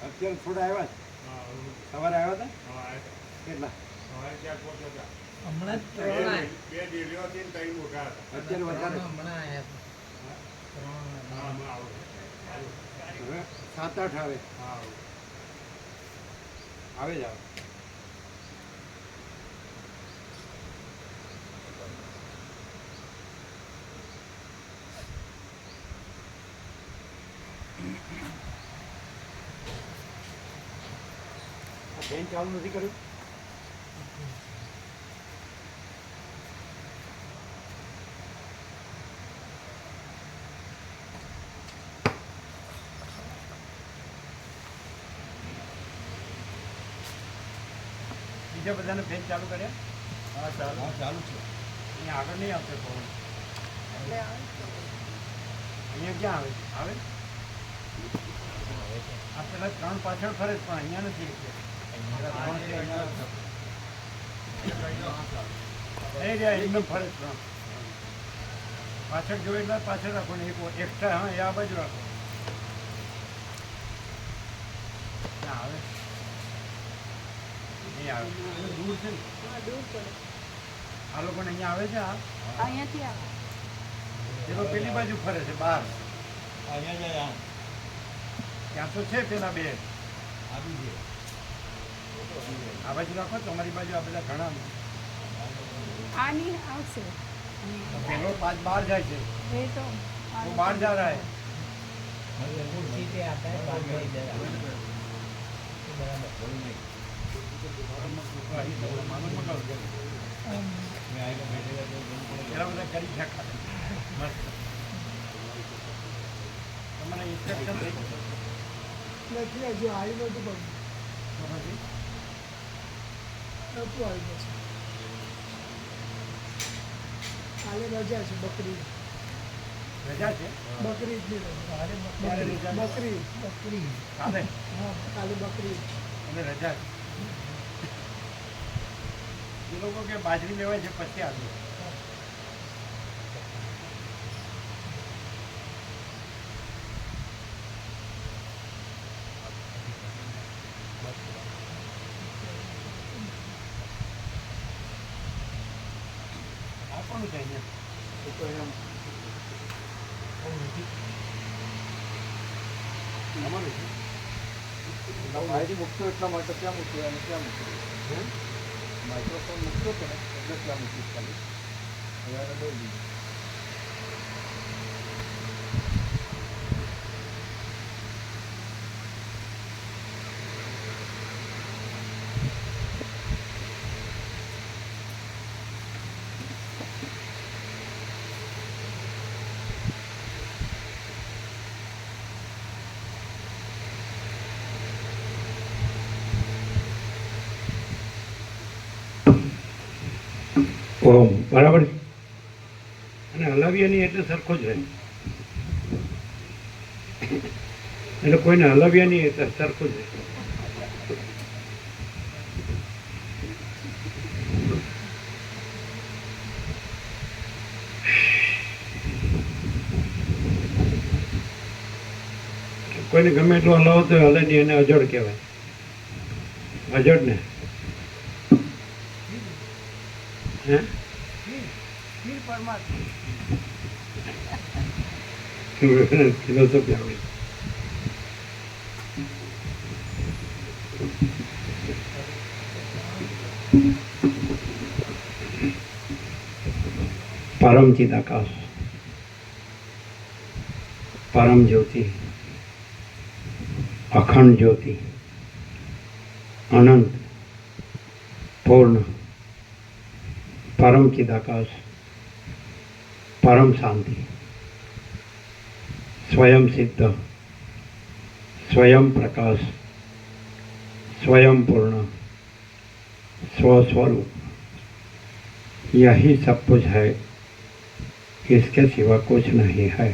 અત્યારે થોડા આવ્યા સવારે આવ્યા હતા કેટલા હમણાં અત્યારે વધારે હવે 7-8 આવે આવે જ આવે ફેન ચાલુ નથી કર્યું બીજા બધાને ફેન ચાલુ કર્યા હા ચાલુ છે અહીંયા આગળ નહીં આવશે પવન અહીંયા ક્યાં આવે આ પેલા 3 પાછળ ફરે પણ અહીંયા નથી એકદમ ફરે 3 પાછળ જોઈએ એટલે પાછળ રાખો ને એક એક્સ્ટ્રા હા એ આ બાજુ રાખો આવે નહીં આવે દૂર છે ને આ લોકોને અહીંયા આવે છે અહીંયાથી આવે એ લોકો પેલી બાજુ ફરે છે બહાર અહીંયા જાય ત્યાં તો છે પેલા બે આવી છે આ બાજુ રાખો તમારી બાજુ આ બધા ઘણા આની આવશે પેલો બહાર જાય છે એ તો वो बाहर जा रहा है कुर्सी पे आता है बात में इधर मालूम आएगा बैठेगा तो પેલા બધા કરી નાખા મસ્ત તમારે ઇન્સ્ટ્રક્શન થઈ નથી હજુ આવી નહોતું બધું પછી નહોતું આવી જશે કાલે રજા છે બકરી રજા છે બકરીદની રજા ક્યારે રજા? બકરી કાલે હા કાલે બકરી અને રજા છે એ લોકો કે બાજરી લેવાય છે પછી આવ્યું આપવાનું છે અહીંયા અમારું છે માહિતી મૂકતો એટલા માટે ક્યાં મૂક્યું અને ક્યાં મૂક્યું માઇક્રોફોન મૂકતો હતો ને એટલે ક્યાં મૂક્યું ખાલી હવે આને દઈ દીધું ઓમ બરાબર છે અને હલાવીએ નહીં એટલે સરખો જ રહે એટલે કોઈને હલાવ્યા નહીં એટલે સરખું જ રહે કોઈને ગમે એટલું હલાવો તો હલે નહીં એને અજડ કહેવાય અજડ ને હે ફિલોસોફી આવે परम चिदाकाश परम ज्योति अखंड ज्योति अनंत पूर्ण परम चिदाकाश परम शांति स्वयं सिद्ध स्वयं प्रकाश स्वयं पूर्ण स्वस्वरूप यही सब कुछ है इसके सिवा कुछ नहीं है।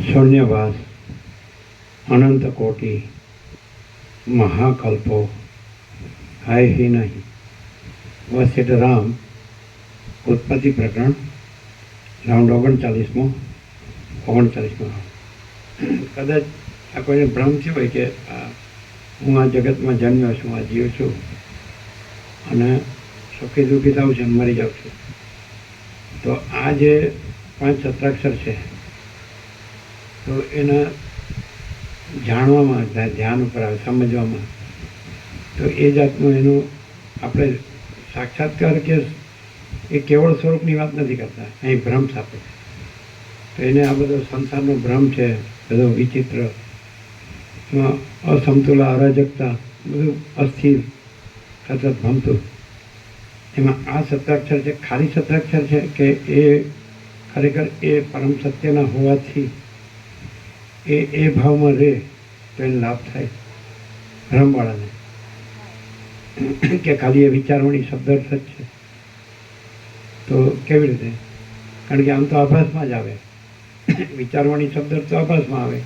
शून्यवास अनंत कोटि महाकल्पो है ही नहीं। वशिष्ठ राम उत्पत्ति प्रकरण राउंड 39 कदाच आ कोઈને ભ્રમ થયો હોય કે હું આ જગતમાં જન્મ્યો છું, આ જીવ છું અને સુખી દુઃખી થાઉં છું અને મરી જાઉં છું, તો આ જે 5 સત્રાક્ષર છે તો એના જાણવામાં, ધ્યાન ઉપર આવે, સમજવામાં, તો એ જાતનું એનું આપણે સાક્ષાત્કાર કે એ કેવળ સ્વરૂપની વાત નથી કરતા, અહીં ભ્રમ સ્થાપે છે. તો એને આ બધો સંસારનો ભ્રમ છે, બધો વિચિત્ર, એમાં અસમતુલા, અરાજકતા, બધું અસ્થિર, સતત ભમતું, એમાં આ સત્રાક્ષર છે, ખાલી સત્રાક્ષર છે કે એ ખરેખર એ પરમ સત્યના હોવાથી એ ભાવમાં રહે તો એને લાભ થાય ભ્રમવાળાને, કે ખાલી એ વિચારવાણી શબ્દાર્થ જ છે. તો કેવી રીતે? કારણ કે આમ તો આભાસમાં જ આવે, વિચારવાણી શબ્દાર્થ તો આભાસમાં આવે.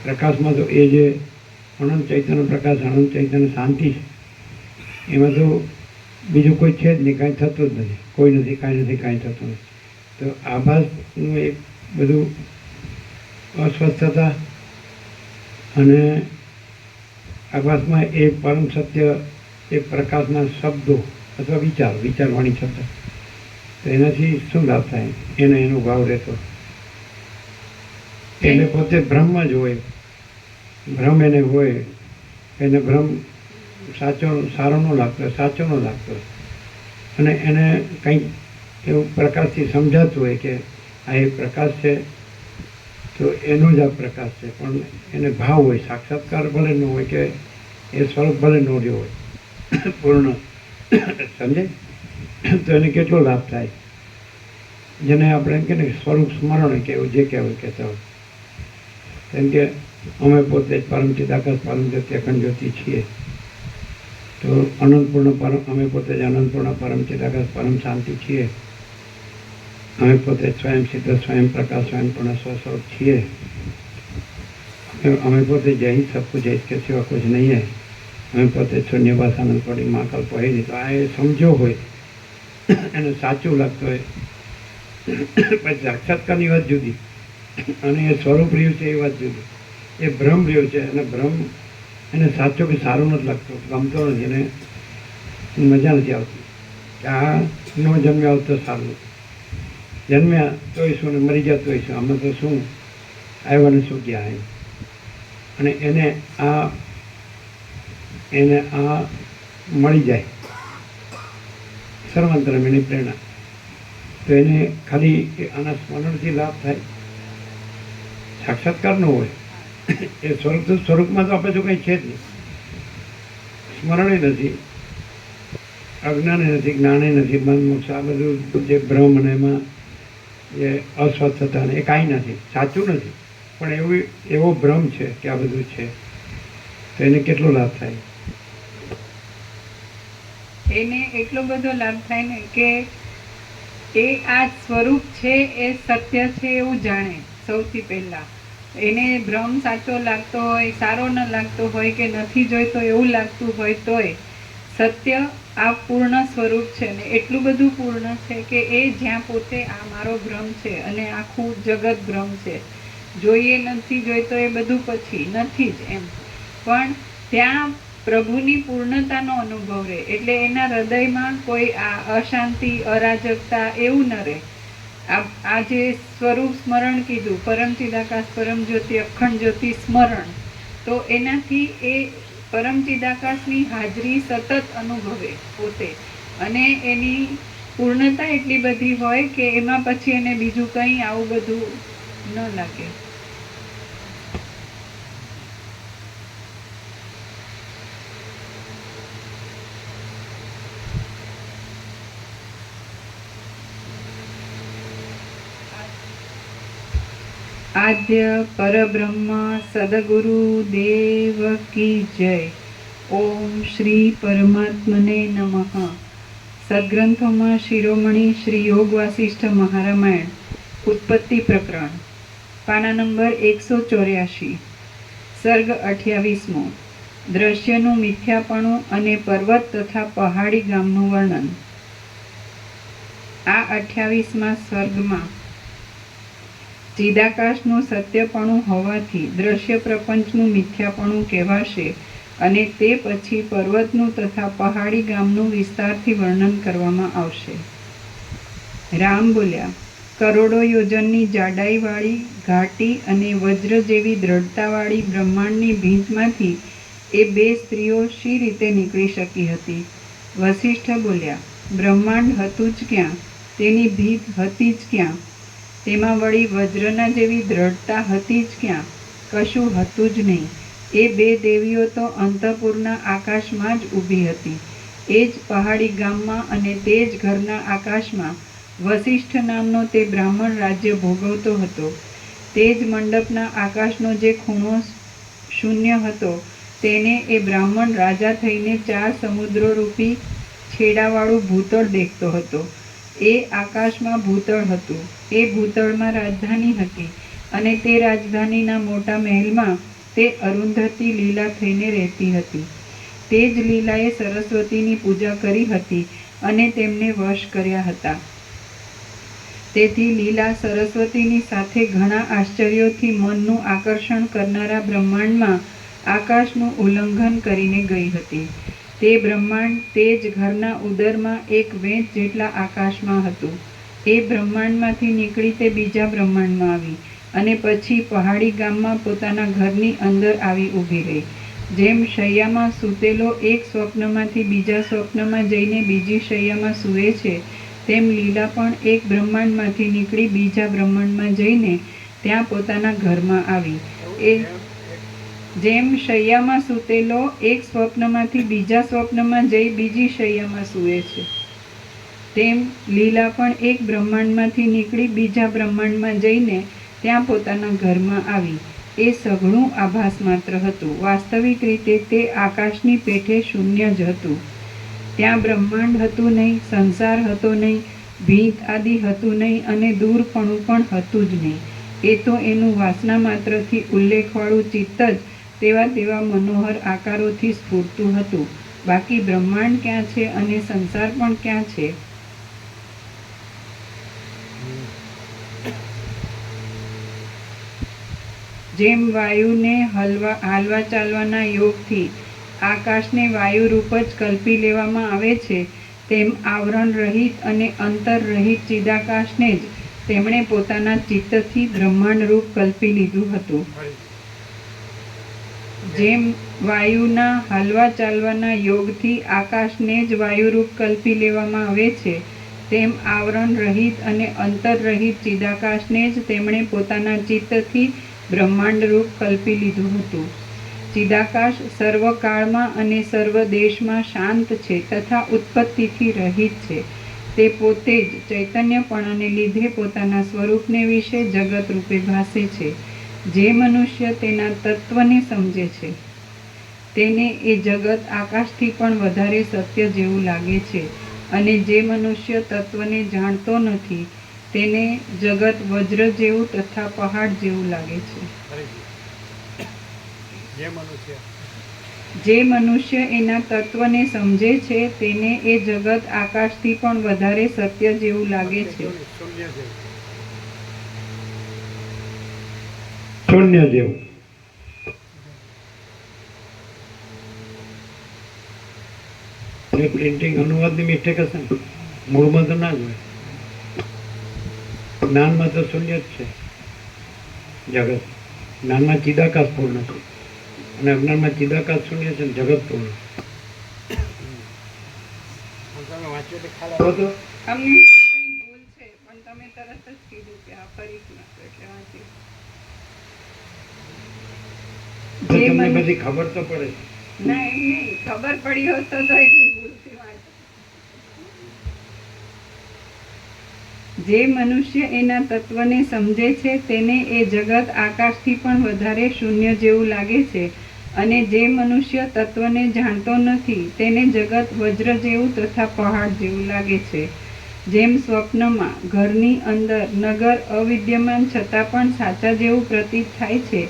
પ્રકાશમાં તો એ જે અનંત ચૈતન્ય પ્રકાશ, અનંત ચૈતન્ય શાંતિ છે, એમાં તો બીજું કોઈ છે જ નહીં, કાંઈ થતું જ નથી, કોઈ નથી, કાંઈ નથી, કાંઈ થતું નથી. તો આભાસનું એક બધું અસ્વસ્થતા અને આભાસમાં એ પરમ સત્ય, એ પ્રકાશના શબ્દો અથવા વિચારવાણી શબ્દ, તો એનાથી શું લાભ થાય? એનો ભાવ રહેતો, એને પોતે ભ્રમમાં જ હોય, ભ્રમ એને હોય, એને ભ્રમ સાચો સારો ન લાગતો, સાચો ન લાગતો, અને એને કંઈક એવું પ્રકાશથી સમજાતું હોય કે આ એ પ્રકાશ છે, તો એનો જ આ પ્રકાશ છે, પણ એને ભાવ હોય, સાક્ષાત્કાર ભલે ન હોય કે એ સ્વરૂપ ભલે ન રહ્યો હોય પૂર્ણ, સમજે? તો એને કેટલો લાભ થાય? જેને આપણે એમ કે ને સ્વરૂપ સ્મરણ કે એવું જે કહેવાય કહેતા હોય, કેમ કે અમે પોતે જ પરમ ચિદાકાશ, પરમ જ્યોતિ, અખંડ જ્યોતિ છીએ. તો અનંતપૂર્ણ પરમ, અમે પોતે જ અનંતપૂર્ણ પરમ ચિદાકાશ, પરમ શાંતિ છીએ. અમે પોતે સ્વયં સિદ્ધ, સ્વયં પ્રકાશ, સ્વયં પૂર્ણ સ્વસ્વરૂપ છીએ. અમે પોતે જય ही सब कुछ है, इसके सिवा कुछ नहीं है. અમે પોતે શૂન્યવાસ આનંદ કોટી મહાકલ્પ હોય નહીં. તો આ એ સમજો હોય, એને સાચું લાગતું હોય, પછી સાક્ષાત્કારની વાત જુદી અને એ સ્વરૂપ રહ્યું છે એ વાત જુદી. એ ભ્રમ રહ્યો છે અને ભ્રમ એને સાચો કે સારું નથી લાગતો, ગમતો નથી, એને મજા નથી આવતી કે આ ન જન્મ્યા હોત તો સારું, જન્મ્યા તોય શું ને મરી ગયા તોય શું, આમાં તો શું આવ્યા ને શું ગયા એમ. અને એને આ મળી જાય સર્વાંતરમ, એની પ્રેરણા, તો એને ખાલી આના સ્મરણથી લાભ થાય, સાક્ષાત્કાર ન હોય. એ સ્વરૂપમાં તો આપણે જો કંઈ છે જ નહીં, સ્મરણે નથી, અજ્ઞાને નથી, જ્ઞાને નથી, મન મોક્ષ, આ બધું જે ભ્રમ અને એમાં જે અસ્વસ્થતા ને એ કાંઈ નથી, સાચું નથી, પણ એવો ભ્રમ છે કે આ બધું છે, તો એને કેટલો લાભ થાય? એને એટલો બધો લાભ થાય ને કે એ આ સ્વરૂપ છે, એ સત્ય છે એવું જાણે. સૌથી પહેલા એને ભ્રમ સાચો લાગતો હોય, સારો ન લાગતો હોય કે નથી જોઈતો એવું લાગતું હોય, તોય સત્ય આ પૂર્ણ સ્વરૂપ છે ને એટલું બધું પૂર્ણ છે કે એ જ્યાં પોતે આ મારો ભ્રમ છે અને આખું જગત ભ્રમ છે, જોઈએ નથી જોઈતો એ બધું પછી નથી જ એમ, પણ ત્યાં પ્રભુની પૂર્ણતાનો અનુભવ રહે. એટલે એના હૃદયમાં કોઈ આ અશાંતિ, અરાજકતા એવું ન રહે. આ જે સ્વરૂપ સ્મરણ કીધું, પરમ ચિદાકાશ, પરમ જ્યોતિ, અખંડ જ્યોતિ સ્મરણ, તો એનાથી એ પરમ ચિદાકાશની હાજરી સતત અનુભવે પોતે, અને એની પૂર્ણતા એટલી બધી હોય કે એમાં પછી એને બીજું કંઈ આવું બધું ન લાગે. આદ્ય પરબ્રહ્મ સદગુરુ દેવ કી જય. ઓમ શ્રી પરમાત્મને નમઃ. સદગ્રંથોમાં શિરોમણી શ્રી યોગ વાસિષ્ઠ મહારામાયણ ઉત્પત્તિ પ્રકરણ પાના નંબર 184 સર્ગ 28મો દ્રશ્યનું મિથ્યાપણું અને પર્વત તથા પહાડી ગામનું વર્ણન. આ 28મા સર્ગમાં ચિદાકાશનું સત્યપણું હોવાથી દ્રશ્ય પ્રપંચનું મિથ્યાપણું કહેવાશે અને તે પછી પર્વતનું તથા પહાડી ગામનું વિસ્તારથી વર્ણન કરવામાં આવશે. રામ બોલ્યા, કરોડો યોજનની જાડાઈવાળી ઘાટી અને વજ્ર જેવી દ્રઢતાવાળી બ્રહ્માંડની ભીંતમાંથી એ બે સ્ત્રીઓ શી રીતે નીકળી શકી હતી? વસિષ્ઠ બોલ્યા, બ્રહ્માંડ હતું જ ક્યાં, તેની ભીંત હતી જ ક્યાં, તેમાં વળી વજ્રના જેવી દ્રઢતા હતી જ ક્યાં, કશું હતું જ નહીં. એ બે દેવીઓ તો અંતઃપુરના આકાશમાં જ ઊભી હતી. એ જ પહાડી ગામમાં અને તે જ ઘરના આકાશમાં વસિષ્ઠ નામનો તે બ્રાહ્મણ રાજ્ય ભોગવતો હતો. તે જ મંડપના આકાશનો જે ખૂણો શૂન્ય હતો તેને એ બ્રાહ્મણ રાજા થઈને 4 સમુદ્રોરૂપી છેડાવાળું ભૂતળ દેખતો હતો. એ આકાશમાં ભૂતળ હતું. એ ભૂતળમાં રાજધાની હતી અને તે રાજધાનીના મોટા મહેલમાં તે અરુંધતી લીલા થઈને રહેતી હતી. તે જ લીલાએ સરસ્વતીની પૂજા કરી હતી અને તેમને વશ કર્યા હતા. તેથી લીલા સરસ્વતીની સાથે ઘણા આશ્ચર્યોથી મનનું આકર્ષણ કરનારા બ્રહ્માંડમાં આકાશનું ઉલ્લંઘન કરીને ગઈ હતી. તે બ્રહ્માંડ તે જ ઘરના ઉદરમાં એક વેંત જેટલા આકાશમાં હતું. એ બ્રહ્માંડમાંથી નીકળી તે બીજા બ્રહ્માંડમાં આવી અને પછી પહાડી ગામમાં પોતાના ઘરની અંદર આવી ઊભી રહી. જેમ શૈયામાં સૂતેલો એક સ્વપ્નમાંથી બીજા સ્વપ્નમાં જઈને બીજી શૈયામાં સૂવે છે, તેમ લીલા પણ એક બ્રહ્માંડમાંથી નીકળી બીજા બ્રહ્માંડમાં જઈને ત્યાં પોતાના ઘરમાં આવી. જેમ શૈયામાં સૂતેલો એક સ્વપ્નમાંથી બીજા સ્વપ્નમાં જઈ બીજી શૈયામાં સૂવે છે, તેમ લીલા પણ એક બ્રહ્માંડમાંથી નીકળી બીજા બ્રહ્માંડમાં જઈને ત્યાં પોતાના ઘરમાં આવી. એ સઘળું આભાસ માત્ર હતું. વાસ્તવિક રીતે તે આકાશની પેઠે શૂન્ય જ હતું. ત્યાં બ્રહ્માંડ હતું નહીં, સંસાર હતો નહીં, ભીંત આદિ હતું નહીં અને દૂરપણું પણ હતું જ નહીં. એ તો એનું વાસના માત્રથી ઉલ્લેખવાળું ચિત્ત જ તેવા મનોહર આકારોથી સ્ફૂરતું હતું. બાકી બ્રહ્માંડ ક્યાં છે અને સંસાર પણ ક્યાં છે? જેમ વાયુને હાલવા ચાલવાના યોગથી આકાશને વાયુરૂપ જ કલ્પી લેવામાં આવે છે, તેમ આવરણ રહિત અને અંતર રહિત ચિદાકાશને જ તેમણે પોતાના ચિત્તથી બ્રહ્માંડરૂપ કલ્પી લીધું હતું. જેમ વાયુના હાલવા ચાલવાના યોગથી આકાશને જ વાયુરૂપ કલ્પી લેવામાં આવે છે, તેમ આવરણ રહિત અને અંતર રહિત ચિદાકાશને જ તેમણે પોતાના ચિત્તથી બ્રહ્માંડરૂપ કલ્પી લીધું હતું. ચિદાકાશ સર્વકાળમાં અને સર્વ દેશમાં શાંત છે તથા ઉત્પત્તિથી રહિત છે. તે પોતે જ ચૈતન્યપણાને લીધે પોતાના સ્વરૂપને વિશે જગત રૂપે ભાસે છે. જે મનુષ્ય તેના તત્વને સમજે છે તેને એ જગત આકાશથી પણ વધારે સત્ય જેવું લાગે છે અને જે મનુષ્ય તત્વને જાણતો નથી તેને જગત વજ્ર જેવું તથા પહાડ જેવું લાગે છે. જે મનુષ્ય એના તત્વને સમજે છે તેને એ જગત આકાશથી પણ વધારે સત્ય જેવું લાગે છે. શૂન્ય જેવું. પ્રિન્ટિંગ અનુવાદની મિસ્ટેક હશે ને, મૂળમાં તો ના જ હોય. જ્ઞાનમાં તો શૂન્ય જ છે જગત. જ્ઞાનમાં ચિદાકાશ પૂર્ણ છે અને અજ્ઞાનમાં ચિદાકાશ શૂન્ય છે ને જગત પૂર્ણ. અમને કંઈ ભૂલ છે પણ તમે તરત જ કીધું કે આ ફરીથી વાંચો એટલે વાંચી. તમને બધી ખબર તો પડે છે. ના, એમ નહીં, ખબર પડી હોત તો એટલી ભૂલથી વાંચો. જે મનુષ્ય એના તત્વને સમજે છે તેને એ જગત આકાશથી પણ વધારે શૂન્ય જેવું લાગે છે અને જે મનુષ્ય તત્વને જાણતો નથી તેને જગત વજ્ર જેવું તથા પહાડ જેવું લાગે છે. જેમ સ્વપ્નમાં ઘરની અંદર નગર અવિદ્યમાન છતાં પણ સાચા જેવું પ્રતીત થાય છે,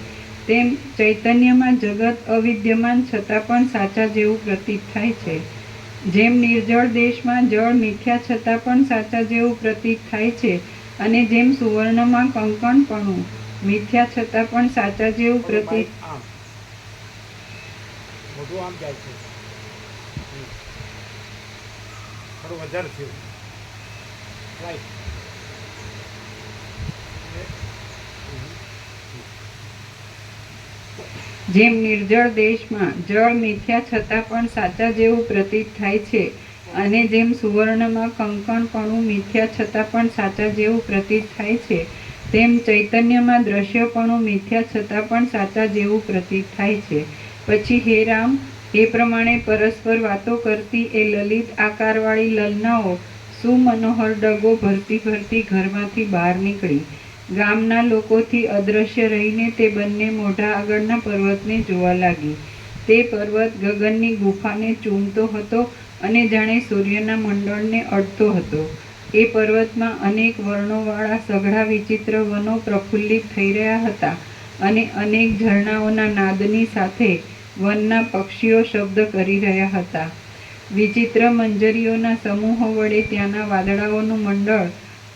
તેમ ચૈતન્યમાં જગત અવિદ્યમાન છતાં પણ સાચા જેવું પ્રતીત થાય છે. જેમ નિર્જળ દેશમાં જળ મિથ્યા છતાં પણ સાચા જેવું પ્રતીત થાય છે, અને જેમ સુવર્ણમાં કંકણપણું મિથ્યા છતાં પણ સાચા જેવું પ્રતીત આમ મોઢું આમ જાય છે, થોડું વધારે થયું, રાઈટ. જેમ નિર્જળ દેશમાં જળ મિથ્યા છતાં પણ સાચા જેવું પ્રતીત થાય છે, અને જેમ સુવર્ણમાં કંકણપણું મિથ્યા છતાં પણ સાચા જેવું પ્રતીત થાય છે, તેમ ચૈતન્યમાં દ્રશ્યપણું મિથ્યા છતાં પણ સાચા જેવું પ્રતીત થાય છે. પછી હે રામ, એ પ્રમાણે પરસ્પર વાતો કરતી એ લલિત આકારવાળી લલનાઓ સુમનોહર ડગો ભરતી ભરતી ઘરમાંથી બહાર નીકળી. ગામના લોકોથી અદ્રશ્ય રહીને તે બંને મોઢા આગળના પર્વતને જોવા લાગી. તે પર્વત ગગનની ગુફાને ચૂમતો હતો અને જાણે સૂર્યના મંડળને અડતો હતો. એ પર્વતમાં અનેક વર્ણોવાળા સઘળા વિચિત્ર વનો પ્રફુલ્લિત થઈ રહ્યા હતા, અને અનેક ઝરણાઓના નાદની સાથે વનના પક્ષીઓ શબ્દ કરી રહ્યા હતા. વિચિત્ર મંજરીઓના સમૂહો વડે ત્યાંના વાદળાઓનું મંડળ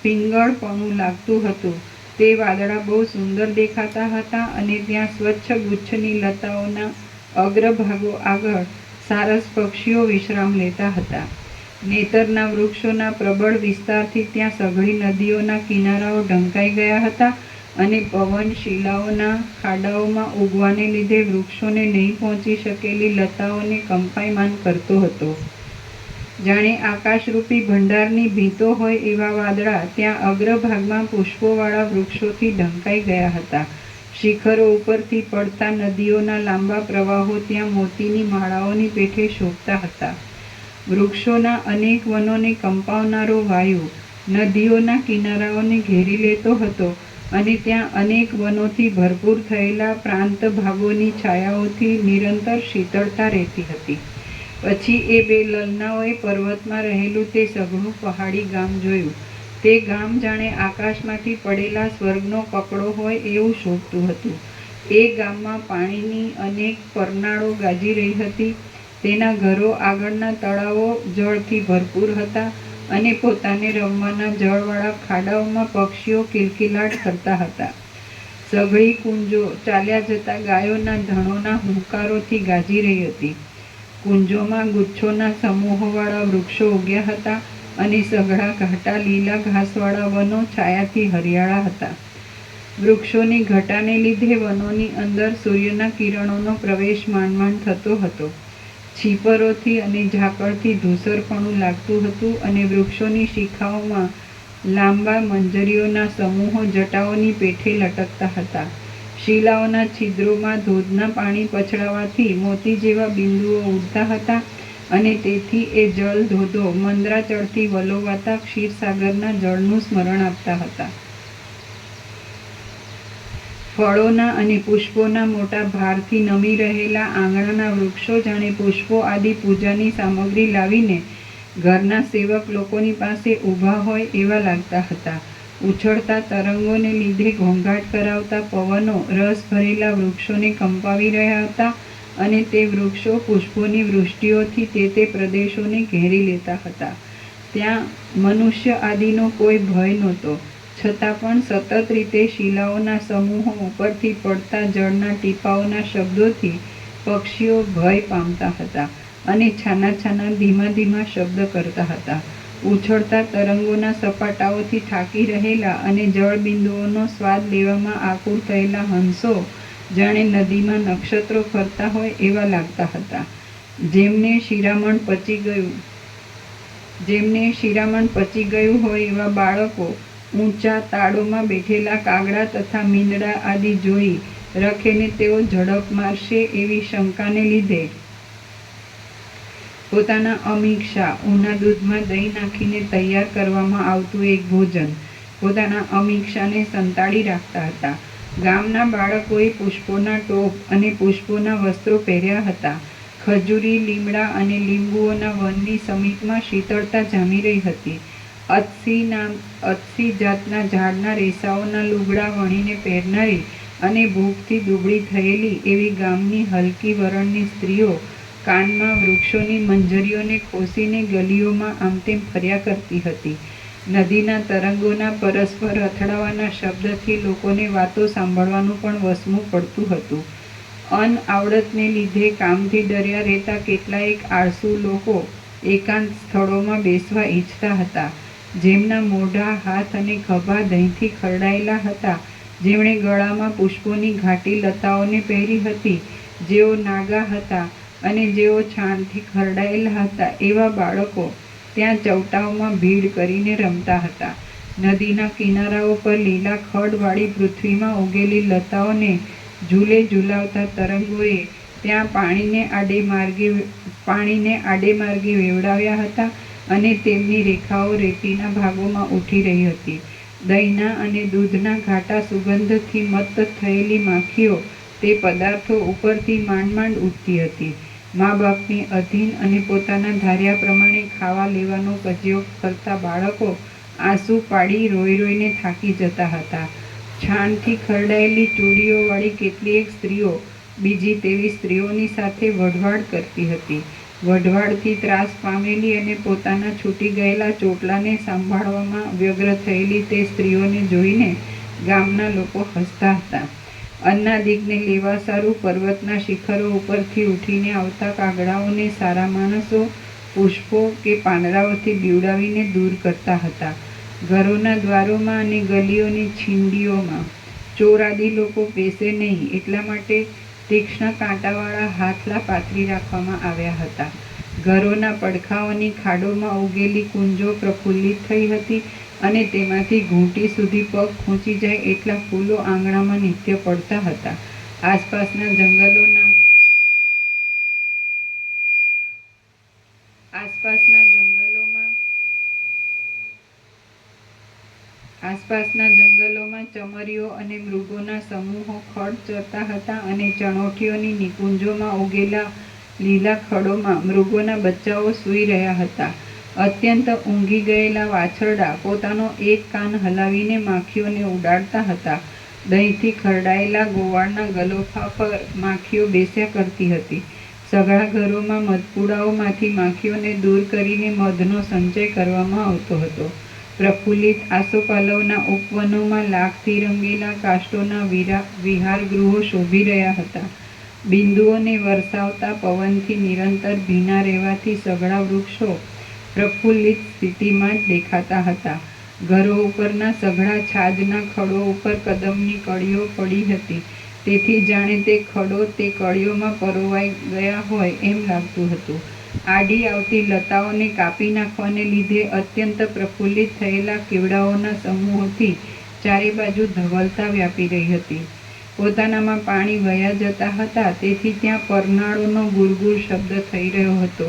પિંગળપણું લાગતું હતું. તે વાદળા બહુ સુંદર દેખાતા હતા, અને ત્યાં સ્વચ્છ ગુચ્છની લતાઓના અગ્રભાગો આગળ સારસ પક્ષીઓ વિશ્રામ લેતા હતા. નેતરના વૃક્ષોના પ્રબળ વિસ્તારથી ત્યાં સઘળી નદીઓના કિનારાઓ ઢંકાઈ ગયા હતા, અને પવન શિલાઓના ખાડાઓમાં ઉગવાને લીધે વૃક્ષોને નહીં પહોંચી શકેલી લતાઓને કંપાયમાન કરતો હતો. જાણે આકાશરૂપી ભંડારની ભીતો હોય એવા વાદળા ત્યાં અગ્રભાગમાં પુષ્પોવાળા વૃક્ષોથી ઢંકાઈ ગયા હતા. શિખરો ઉપરથી પડતા નદીઓના લાંબા પ્રવાહો ત્યાં મોતીની માળાઓની પેઠે શોભતા હતા. વૃક્ષોના અનેક વનોને કંપાવનારો વાયુ નદીઓના કિનારાઓને ઘેરી લેતો હતો, અને ત્યાં અનેક વનોથી ભરપૂર થયેલા પ્રાંત ભાગોની છાયાઓથી નિરંતર શીતળતા રહેતી હતી. પછી એ બે લલનાઓએ પર્વતમાં રહેલું તે સઘળું પહાડી ગામ જોયું. તે ગામ જાણે આકાશમાંથી પડેલા સ્વર્ગનો કકડો હોય એવું શોભતું હતું. એ ગામમાં પાણીની અનેક પરનાળો ગાજી રહી હતી. તેના ઘરો આગળના તળાવો જળથી ભરપૂર હતા, અને પોતાને રમવાના જળવાળા ખાડાઓમાં પક્ષીઓ કિલકિલાટ કરતા હતા. સઘળી કુંજો ચાલ્યા જતા ગાયોના ધણોના હુંકારોથી ગાજી રહી હતી. કુંજોમાં ગુચ્છોના સમૂહોવાળા વૃક્ષો ઉગ્યા હતા, અને સઘળા ઘાટા લીલા ઘાસવાળા વનો છાયાથી હરિયાળા હતા. વૃક્ષોની ઘટાને લીધે વનોની અંદર સૂર્યના કિરણોનો પ્રવેશ માંડ માંડ થતો હતો. છીપરોથી અને ઝાકળથી ધૂસરપણું લાગતું હતું, અને વૃક્ષોની શિખાઓમાં લાંબા મંજરીઓના સમૂહો જટાઓની પેઠે લટકતા હતા. શિલાઓના છિદ્રોમાં ધોધના પાણી પછડાવાથી મોતી જેવા બિંદુઓ ઉડતા હતા, અને તેથી એ જળ ધોધો મંદરાચળથી વલોવાતા ક્ષીરસાગરના જળનું સ્મરણ આપતા હતા. ફળોના અને પુષ્પોના મોટા ભારથી નમી રહેલા આંગણાના વૃક્ષો જાણે પુષ્પો આદિ પૂજાની સામગ્રી લાવીને ઘરના સેવક લોકોની પાસે ઊભા હોય એવા લાગતા હતા. ઉછળતા તરંગોને લીધે ઘોંઘાટ કરાવતા પવનો રસ ભરેલા વૃક્ષોને કંપાવી રહ્યા હતા, અને તે વૃક્ષો પુષ્પોની વૃષ્ટિઓથી તે પ્રદેશોને ઘેરી લેતા હતા. ત્યાં મનુષ્ય આદિનો કોઈ ભય નહોતો, છતાં પણ સતત રીતે શિલાઓના સમૂહો ઉપરથી પડતા જળના ટીપાઓના શબ્દોથી પક્ષીઓ ભય પામતા હતા, અને છાના છાના ધીમા ધીમા શબ્દ કરતા હતા. ઉછળતા તરંગોના સપાટાઓથી થાકી રહેલા અને જળબિંદુઓનો સ્વાદ લેવામાં આકુળ થયેલા હંસો જાણે નદીમાં નક્ષત્રો ફરતા હોય એવા લાગતા હતા. જેમને શિરામણ પચી ગયું હોય એવા બાળકો ઊંચા તાળોમાં બેઠેલા કાગડા તથા મીંદડા આદિ જોઈ રખેને તેઓ ઝડપ મારશે એવી શંકાને લીધે પોતાના અમીક્ષા ઊના દૂધમાં દહીં નાખીને તૈયાર કરવામાં આવતું એક ભોજન પોતાના અમીક્ષાને સંતાડી રાખતા હતા. ગામના બાળકોએ પુષ્પોના ટોપ અને પુષ્પોના વસ્ત્રો પહેર્યા હતા. ખજૂરી, લીમડા અને લીંબુઓના વનની સમીપમાં શીતળતા જામી રહી હતી. અતસી જાતના ઝાડના રેસાઓના લુગડા વણીને પહેરનારી અને ભૂખથી દુબળી થયેલી એવી ગામની હલકી વરણની સ્ત્રીઓ કાનમાં વૃક્ષોની મંજરીઓને ખોસીને ગલીઓમાં આમતેમ ફર્યા કરતી હતી. નદીના તરંગોના પરસ્પર અથડાવાના શબ્દથી લોકોને વાતો સાંભળવાનું પણ વસમું પડતું હતું. અનઆવડતને લીધે કામથી ડર્યા રહેતા કેટલાયક આળસુ લોકો એકાંત સ્થળોમાં બેસવા ઈચ્છતા હતા. જેમના મોઢા, હાથ અને ખભા દહીંથી ખરડાયેલા હતા, જેમણે ગળામાં પુષ્પોની ઘાટી લતાઓને પહેરી હતી, જેઓ નાગા હતા અને જેઓ છાણથી ખરડાયેલા હતા, એવા બાળકો ત્યાં ચૌટાઓમાં ભીડ કરીને રમતા હતા. નદીના કિનારાઓ પર લીલા ખડવાળી પૃથ્વીમાં ઉગેલી લતાઓને ઝૂલે ઝૂલાવતા તરંગોએ ત્યાં પાણીને આડેમાર્ગે વેવડાવ્યા હતા અને તેમની રેખાઓ રેતીના ભાગોમાં ઉઠી રહી હતી. દહીંના અને દૂધના ઘાટા સુગંધથી મત્ત થયેલી માખીઓ તે પદાર્થો ઉપરથી માંડ ઉઠતી હતી. મા બાપની અધીન અને પોતાના ધાર્યા પ્રમાણે ખાવા લેવાનો કજિયો કરતા બાળકો આંસુ પાડી રોઈને થાકી જતા હતા. છાણથી ખરડાયેલી ચૂડીઓવાળી કેટલીક સ્ત્રીઓ બીજી તેવી સ્ત્રીઓની સાથે વઢવાડ કરતી હતી. વઢવાડથી ત્રાસ પામેલી અને પોતાના છૂટી ગયેલા ચોટલાને સંભાળવામાં વ્યગ્ર થયેલી તે સ્ત્રીઓને જોઈને ગામના લોકો હસતા હતા. અન્નાદિકને લેવા સારું પર્વતના શિખરો ઉપરથી ઉઠીને આવતા કાગડાઓને સારા માણસો પુષ્પો કે પાંદડાઓથી બીવડાવીને દૂર કરતા હતા. ઘરોના દ્વારોમાં અને ગલીઓની છીંડીઓમાં ચોરાદી લોકો બેસે નહીં એટલા માટે તીક્ષ્ણ કાંટાવાળા હાથલા પાથરી રાખવામાં આવ્યા હતા. ઘરોના પડખાઓની ખાડોમાં ઉગેલી કુંજો પ્રફુલ્લિત થઈ હતી અને તેમાંથી ઘૂંટી સુધી પગ ખૂંચી જાય એટલા ફૂલો આંગણામાં નિત્ય પડતા હતા. આસપાસના જંગલોમાં ચમરીઓ અને મૃગોના સમૂહો ખડ ચરતા હતા અને ચણોઠીઓની નિકુંજોમાં ઉગેલા લીલા ખડોમાં મૃગોના બચ્ચાઓ સૂઈ રહ્યા હતા. અત્યંત ઊંઘી ગયેલા વાછરડા પોતાનો એક કાન હલાવીને માખીઓને ઉડાડતા હતા. દહીંથી ખરડાયેલા ગોવાળના ગલોફા પર માખીઓ બેસ્યા કરતી હતી. સઘળા ઘરોમાં મધપુડાઓમાંથી માખીઓને દૂર કરીને મધનો સંચય કરવામાં આવતો હતો. પ્રફુલ્લિત આસોપાલવના ઉપવનોમાં લાખથી રંગેલા કાષ્ટોના વિહારગૃહો શોભી રહ્યા હતા. બિંદુઓને વરસાવતા પવનથી નિરંતર ભીના રહેવાથી સઘળા વૃક્ષો પ્રફુલ્લિત સ્થિતિમાં જ દેખાતા હતા. ઘરો ઉપરના સઘળા છાજના ખડો ઉપર કદમની કળીઓ પડી હતી, તેથી જાણે તે ખડો તે કળીઓમાં પરોવાઈ ગયા હોય એમ લાગતું હતું. આડી આવતી લતાઓને કાપી નાખવાને લીધે અત્યંત પ્રફુલ્લિત થયેલા કીવડાઓના સમૂહોથી ચારે બાજુ ધવલતા વ્યાપી રહી હતી. પોતાનામાં પાણી વયા જતા હતા, તેથી ત્યાં પરનાળોનો ગુરગુર શબ્દ થઈ રહ્યો હતો.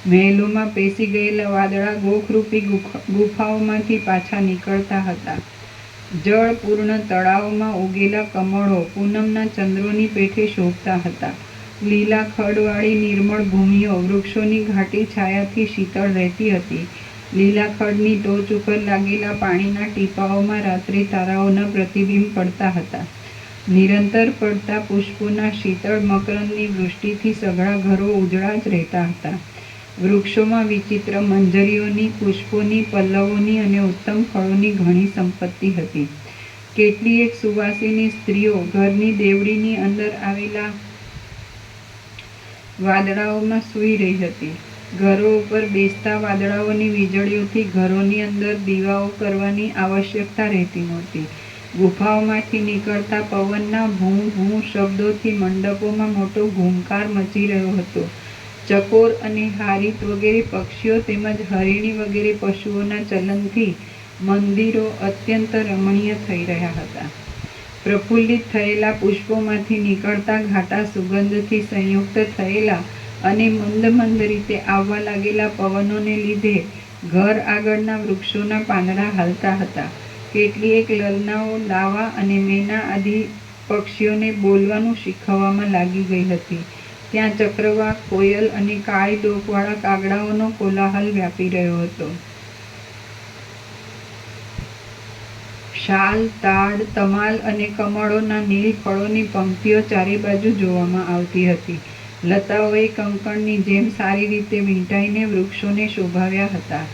મહેલોમાં પેસી ગયેલા વાદળા ગોખરૂપી ગુફાઓમાંથી પાછા નીકળતા હતા. જળપૂર્ણ તળાવોમાં ઉગેલા કમળો પૂનમના ચંદ્રોની પેઠે શોભતા હતા. લીલા ખડવાળી નિર્મળ ભૂમિઓ વૃક્ષોની ઘાટી છાયાથી શીતળ રહેતી હતી. લીલા ખડની ટોચ ઉપર લાગેલા પાણીના ટીપાઓમાં રાત્રે તારાઓના પ્રતિબિંબ પડતા હતા. નિરંતર પડતા પુષ્પોના શીતળ મકરંદની વૃષ્ટિથી સઘળા ઘરો ઉજળા જ રહેતા હતા. વૃક્ષોમાં વિચિત્ર મંજરીઓની, પુષ્પોની, પલ્લવોની અને ઉત્તમ ફળોની ઘણી સંપત્તિ હતી. કેટલીક સુવાસિની સ્ત્રીઓ ઘરની દેવડીની અંદર આવેલા વાદળાઓમાં સૂઈ રહી હતી. ઘરો ઉપર બેસતા વાદળાઓની વીજળીઓથી ઘરોની અંદર દીવાઓ કરવાની આવશ્યકતા રહેતી નહોતી. ગુફાઓમાંથી નીકળતા પવનના ભૂં ભૂં શબ્દોથી મંડપોમાં મોટો ઘૂમકાર મચી રહ્યો હતો. ચકોર અને હારીત વગેરે પક્ષીઓ તેમજ હરિણી વગેરે પશુઓના ચલનથી મંદિરો અત્યંત રમણીય થઈ રહ્યા હતા. પ્રફુલ્લિત થયેલા પુષ્પોમાંથી નીકળતા ઘાટા સુગંધથી સંયુક્ત થયેલા અને મંદ મંદ રીતે આવવા લાગેલા પવનોને લીધે ઘર આગળના વૃક્ષોના પાંદડા હાલતા હતા. કેટલીક લલનાઓ, લાવા અને મેના આદિ પક્ષીઓને બોલવાનું શીખવવામાં લાગી ગઈ હતી. ત્યાં ચક્રવાક, કોયલ અને કાળી ડોકવાળા કાગડાઓનો કોલાહલ વ્યાપી રહ્યો હતો. શાલ, તાડ, તમાલ અને કમળોના નીલ ફળોની પંક્તિઓ ચારે બાજુ જોવામાં આવતી હતી. લતાઓએ કંકણની જેમ સારી રીતે વીંટાઈને વૃક્ષોને શોભાવ્યા હતા.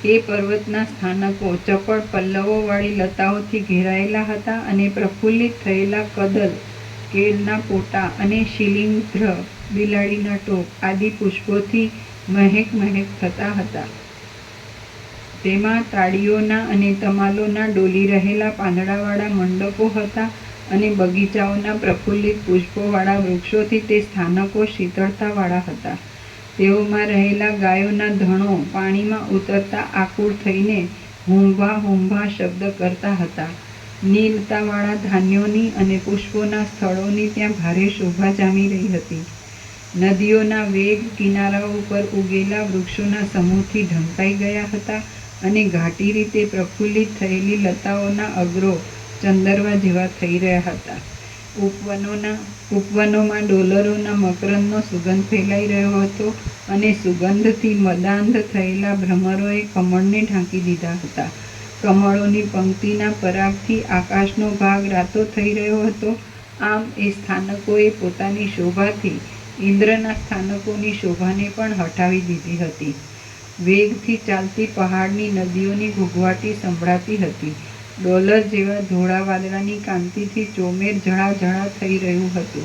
એ પર્વતના સ્થાનકો ચપળ પલ્લવોવાળી લતાઓથી ઘેરાયેલા હતા અને પ્રફુલ્લિત થયેલા કદલ, કેળના પોટા અને શિલીંધ્ર, બિલાડીના ટોપ આદિ પુષ્પોથી મહેક થતા હતા. તેમાં તાળીઓના અને તમાલોના ડોલી રહેલા પાંદડાવાળા મંડપો હતા અને બગીચાઓના પ્રફુલ્લિત પુષ્પોવાળા વૃક્ષોથી તે સ્થાનકો શીતળતાવાળા હતા. તેઓમાં રહેલા ગાયોના ધણો પાણીમાં ઉતરતા આકુળ થઈને હુંભા શબ્દ કરતા હતા. નીલતાવાળા ધાન્યોની અને પુષ્પોના સ્થળોની ત્યાં ભારે શોભા જામી રહી હતી. નદીઓના વેગ કિનારાઓ ઉપર ઉગેલા વૃક્ષોના સમૂહથી ઢંકાઈ ગયા હતા અને ઘાટી રીતે પ્રફુલ્લિત થયેલી લતાઓના અગ્રો ચંદરવા જેવા થઈ રહ્યા હતા. ઉપવનોમાં ડોલરોના મકરંદનો સુગંધ ફેલાઈ રહ્યો હતો અને સુગંધથી મદાંધ થયેલા ભ્રમરોએ કમળને ઢાંકી દીધા હતા. કમળોની પંક્તિના પરાગથી આકાશનો ભાગ રાતો થઈ રહ્યો હતો. આમ એ સ્થાનકોએ પોતાની શોભાથી ઇન્દ્રના સ્થાનકોની શોભાને પણ હટાવી દીધી હતી. વેગથી ચાલતી પહાડની નદીઓની ઘૂઘવાટી સંભળાતી હતી. ડોલર જેવા ધોળા વાદળાની કાંતિથી ચોમેર ઝળાઝળા થઈ રહ્યું હતું.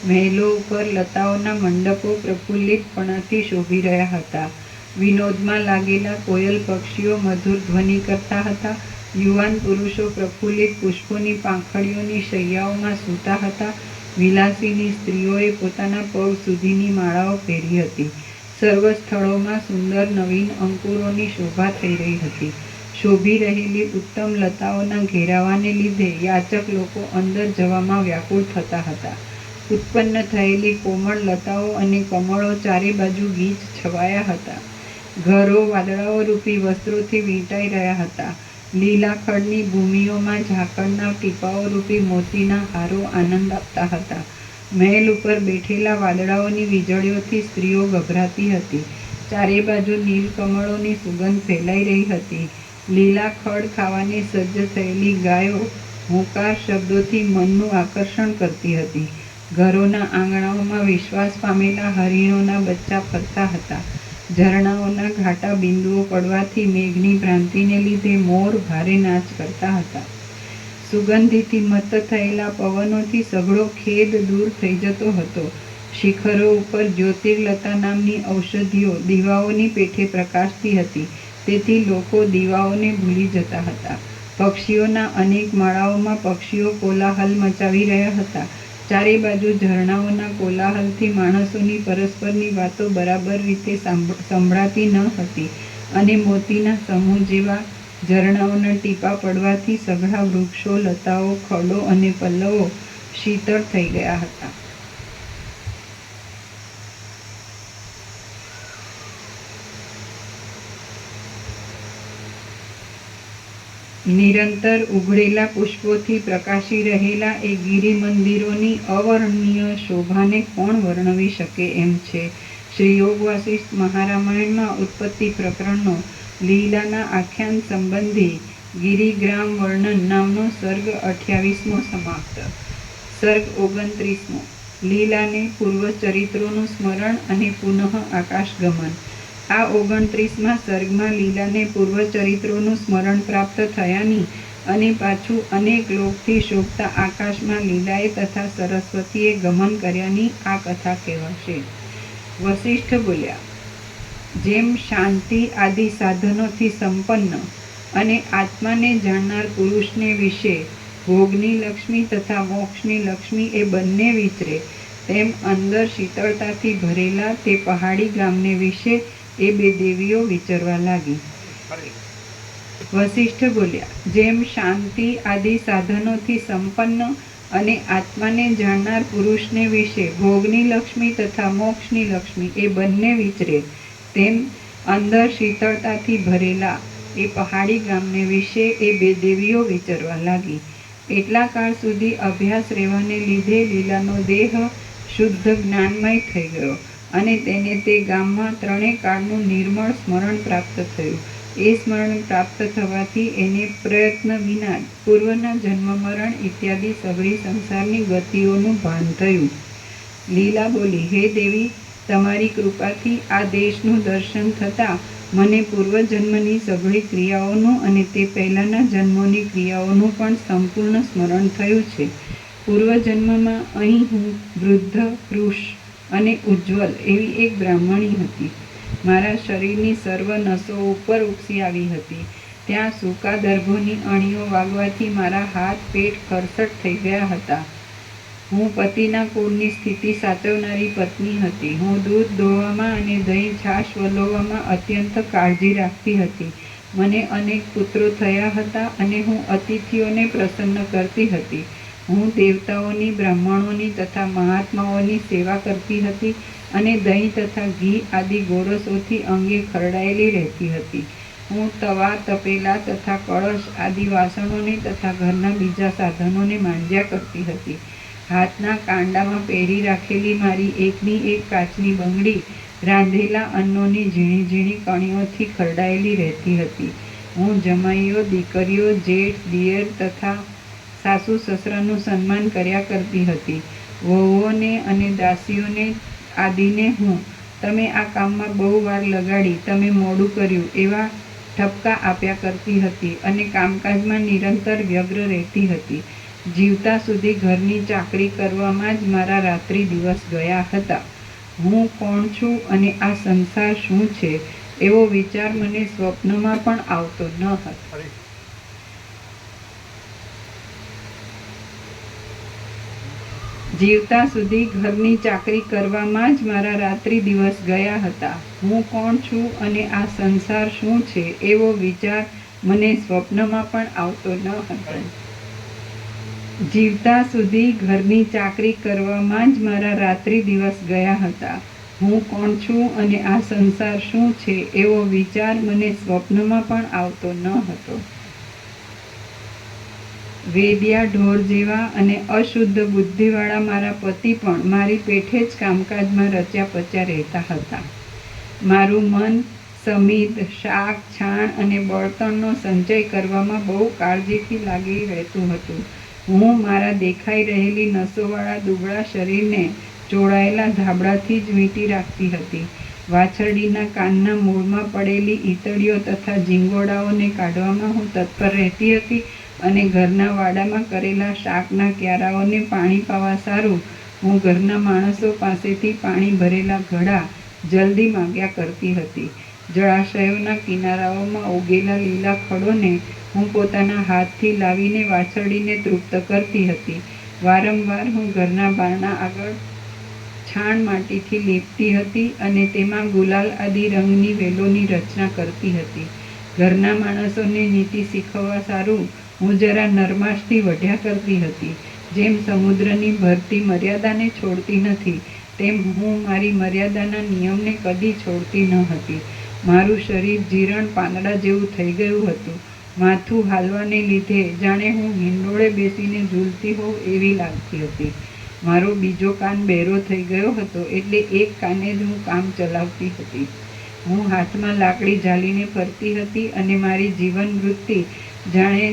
મહેલો ઉપર લતાઓના મંડપો પ્રફુલ્લિતપણાથી શોભી રહ્યા હતા. વિનોદમાં લાગેલા કોયલ પક્ષીઓ મધુર ધ્વનિ કરતા હતા. યુવાન પુરુષો પ્રફુલ્લિત પુષ્પોની પાંખડીઓની શૈયાઓમાં સૂતા હતા. વિલાસીની સ્ત્રીઓએ પોતાના પગ સુધીની માળાઓ પહેરી હતી. સર્વ સ્થળોમાં સુંદર નવીન અંકુરોની શોભા થઈ રહી હતી. શોભી રહેલી ઉત્તમ લતાઓના ઘેરાવાને લીધે યાચક લોકો અંદર જવામાં વ્યાકુળ થતા હતા. ઉત્પન્ન થયેલી કોમળ લતાઓ અને કમળો ચારે બાજુ ગીચ છવાયા હતા. ઘરો વાદળાઓ રૂપી વસ્ત્રોથી વીંટાઈ રહ્યા હતા. લીલા ખડની ભૂમિઓમાં ઝાકળના ટીપાઓ રૂપી મોતીના હારો આનંદ આપતા હતા. મહેલ ઉપર બેઠેલા વાદળાઓની વીજળીઓથી સ્ત્રીઓ ગભરાતી હતી. ચારે બાજુ નીલકમળોની સુગંધ ફેલાઈ રહી હતી. લીલા ખડ ખાવાને સજ્જ થયેલી ગાયો હોંકાર શબ્દોથી મનનું આકર્ષણ કરતી હતી. ઘરોના આંગણાઓમાં વિશ્વાસ પામેલા હરિણોના બચ્ચા ફરતા હતા. ઝરણાઓના ઘાટા બિંદુઓ પડવાથી મેઘની ભ્રાંતિને લીધે મોર ભારે નાચ કરતા હતા. સુગંધીથી મત્ત થયેલા પવનોથી સઘળો ખેદ દૂર થઈ જતો હતો. શિખરો ઉપર જ્યોતિર્લતા નામની ઔષધિઓ દીવાઓની પેઠે પ્રકાશતી હતી. તેથી લોકો દીવાઓને ભૂલી જતા હતા. પક્ષીઓના અનેક માળાઓમાં પક્ષીઓ કોલાહલ મચાવી રહ્યા હતા. ચારે બાજુ ઝરણાઓના કોલાહલથી માણસોની પરસ્પરની વાતો બરાબર રીતે સંભળાતી ન હતી અને મોતીના સમૂહ જેવા ઝરણાઓના ટીપાં પડવાથી સઘળા વૃક્ષો, લતાઓ, ખડો અને પલ્લવો શીતળ થઈ ગયા હતા. નિરંતર ઉઘડેલા પુષ્પોથી પ્રકાશી રહેલા એ ગિરિ મંદિરોની અવર્ણનીય શોભાને કોણ વર્ણવી શકે એમ છે. શ્રી યોગ વાસિષ્ઠ મહારામાયણમાં ઉત્પત્તિ પ્રકરણનો લીલાના આખ્યાન સંબંધી ગિરિગ્રામ વર્ણન નામનો સર્ગ 28મો સમાપ્ત. સર્ગ 29મો. લીલાને પૂર્વચરિત્રોનું સ્મરણ અને પુનઃ આકાશગમન. આ 29મા સર્ગમાં લીલાને પૂર્વચરિત્રોનું સ્મરણ પ્રાપ્ત થયાની અને પાછું અનેક લોકથી શોભતા આકાશમાં લીલાએ તથા સરસ્વતીએ ગમન કર્યાની આ કથા કહેવાશે. વસિષ્ઠ બોલ્યા, જેમ શાંતિ આદિ સાધનોથી સંપન્ન અને આત્માને જાણનાર પુરુષને વિશે ભોગની લક્ષ્મી તથા મોક્ષની લક્ષ્મી એ બંને વિચરે, તેમ અંદર શીતળતાથી ભરેલા તે પહાડી ગામને વિશે એ બે દેવીઓ વિચરવા લાગી. વસિષ્ઠ બોલ્યા, જેમ શાંતિ આદિ સાધનોથી સંપન્ન અને આત્માને જાણનાર પુરુષને વિશે ભોગની લક્ષ્મી તથા મોક્ષની લક્ષ્મી એ બંને વિચરે, તેમ અંદર શીતળતાથી ભરેલા એ પહાડી ગામને વિશે એ બે દેવીઓ વિચરવા લાગી. એટલા કાળ સુધી અભ્યાસ રહેવાને લીધે લીલાનો દેહ શુદ્ધ જ્ઞાનમય થઈ ગયો અને તેને તે ગામમાં 3 કાળનું નિર્મળ સ્મરણ પ્રાપ્ત થયું. એ સ્મરણ પ્રાપ્ત થવાથી એને પ્રયત્ન વિના પૂર્વના જન્મ મરણ ઇત્યાદિ સઘળી સંસારની ગતિઓનું ભાન થયું. લીલા બોલી, હે દેવી, તમારી કૃપાથી આ દેશનું દર્શન થતાં મને પૂર્વજન્મની સઘળી ક્રિયાઓનું અને તે પહેલાંના જન્મોની ક્રિયાઓનું પણ સંપૂર્ણ સ્મરણ થયું છે. પૂર્વજન્મમાં અહીં હું વૃદ્ધ, કૃશ અને ઉજ્જવલ એવી એક બ્રાહ્મણી હતી. મારા શરીરની સર્વ નસો ઉપર ઉપસી આવી હતી. ત્યાં સૂકા દર્ભોની અણીઓ વાગવાથી મારા હાથ પેટ ખરસટ થઈ ગયા હતા. હું પતિના કુળની સ્થિતિ સાચવનારી પત્ની હતી. હું દૂધ દોવામાં અને દહીં છાશ વલોવામાં અત્યંત કાળજી રાખતી હતી. મને અનેક પુત્રો થયા હતા અને હું અતિથિઓને પ્રસન્ન કરતી હતી. હું દેવતાઓની, બ્રાહ્મણોની તથા મહાત્માઓની સેવા કરતી હતી અને દહીં તથા ઘી આદિ ગોરસોથી અંગે ખરડાયેલી રહેતી હતી. હું તવા, તપેલા તથા કળશ આદિ વાસણોને તથા ઘરના બીજા સાધનોને માંજ્યા કરતી હતી. હાથના કાંડામાં પહેરી રાખેલી મારી એકની એક કાચની બંગડી રાંધેલા અન્નોની ઝીણી ઝીણી કણીઓથી ખરડાયેલી રહેતી હતી. હું જમાઈઓ, દીકરીઓ, જેઠ, દિયર તથા સાસુ સસરાનું સન્માન કર્યા કરતી હતી. વહુઓને અને દાસીઓને આદિને હું તમે આ કામમાં બહુ વાર લગાડી, તમે મોડું કર્યું એવા ઠપકા આપ્યા કરતી હતી અને કામકાજમાં નિરંતર વ્યગ્ર રહેતી હતી. જીવતા સુધી ઘરની ચાકરી કરવામાં જ મારા રાત્રિ દિવસ ગયા હતા. હું કોણ છું અને આ સંસાર શું છે એવો વિચાર મને સ્વપ્નમાં પણ આવતો ન હતો. જીવતા સુધી ઘરની ચાકરી કરવામાં જ મારા રાત્રિ દિવસ ગયા હતા. હું કોણ છું અને આ સંસાર શું છે એવો વિચાર મને સ્વપ્નમાં પણ આવતો ન હતો. જીવતા સુધી ઘરની ચાકરી કરવામાં જ મારા રાત્રિ દિવસ ગયા હતા. હું કોણ છું અને આ સંસાર શું છે એવો વિચાર મને સ્વપ્નમાં પણ આવતો ન હતો. વેદિયા ઢોર જેવા અને અશુદ્ધ બુદ્ધિવાળા મારા પતિ પણ મારી પેઠે જ કામકાજમાં રચ્યા પચ્યા રહેતા હતા. મારું મન સમિધ, શાક, છાણ અને બળતણનો સંચય કરવામાં બહુ કાળજીથી લાગી રહેતું હતું. હું મારા દેખાઈ રહેલી નસોવાળા દુબળા શરીરને ચોળાયેલા ધાબળાથી જ વીંટી રાખતી હતી. વાછરડીના કાનના મૂળમાં પડેલી ઈતળીઓ તથા ઝીંગોડાઓને કાઢવામાં હું તત્પર રહેતી હતી અને ઘરના વાડામાં કરેલા શાકના ક્યારાઓને પાણી પાવા સારું હું ઘરના માણસો પાસેથી પાણી ભરેલા ઘડા જલ્દી માંગ્યા કરતી હતી. જળાશયોના કિનારાઓમાં ઉગેલા લીલા ખડોને હું પોતાના હાથથી લાવીને વાછરડીને તૃપ્ત કરતી હતી. વારંવાર હું ઘરના બારણા આગળ છાણ માટીથી લીપતી હતી અને તેમાં ગુલાલ આદિ રંગની વેલોની રચના કરતી હતી. ઘરના માણસોને નીતિ શીખવવા સારું હું જરા નરમાશથી વઢ્યા કરતી હતી. જેમ સમુદ્રની ભરતી મર્યાદાને છોડતી નથી તેમ હું મારી મર્યાદાના નિયમને કદી છોડતી ન હતી. મારું શરીર જીરણ પાંદડા જેવું થઈ ગયું હતું. માથું હાલવાને લીધે જાણે હું હિંડોળે બેસીને ઝૂલતી હોઉં એવી લાગતી હતી. મારો બીજો કાન બહેરો થઈ ગયો હતો એટલે એક કાને જ હું કામ ચલાવતી હતી. હું હાથમાં લાકડી ઝાલીને ફરતી હતી અને મારી જીવન વૃત્તિ જાણે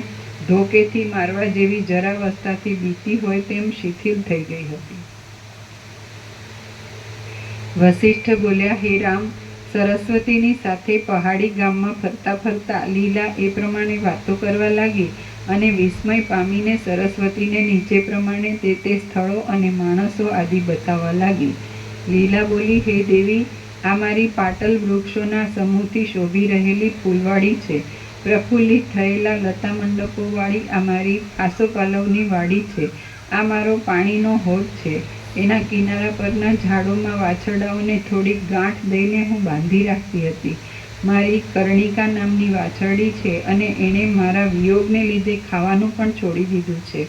ધોકેથી મારવા જેવી જરાવસ્થાથી બીતી હોય તેમ શિથિલ થઈ ગઈ હતી. વસિષ્ઠ બોલ્યા, હે રામ, સરસ્વતીની સાથે પહાડી ગામમાં ફરતા ફરતા લીલા એ પ્રમાણે વાતો કરવા લાગી અને વિસ્મય પામીને સરસ્વતીને નીચે પ્રમાણે તે સ્થળો અને માણસો આદિ બતાવવા લાગી. લીલા બોલી, હે દેવી, આ મારી પાટલ વૃક્ષોના સમૂહથી શોભી રહેલી ફૂલવાડી છે. પ્રફુલ્લિત થયેલા લતા મંડપોવાળી આ મારી આસોપાલવની વાડી છે. આ મારો પાણીનો હોદ છે. એના કિનારા પરના ઝાડોમાં વાછરડાઓને થોડીક ગાંઠ દઈને હું બાંધી રાખતી હતી. મારી કર્ણિકા નામની વાછરડી છે અને એણે મારા વિયોગને લીધે ખાવાનું પણ છોડી દીધું છે.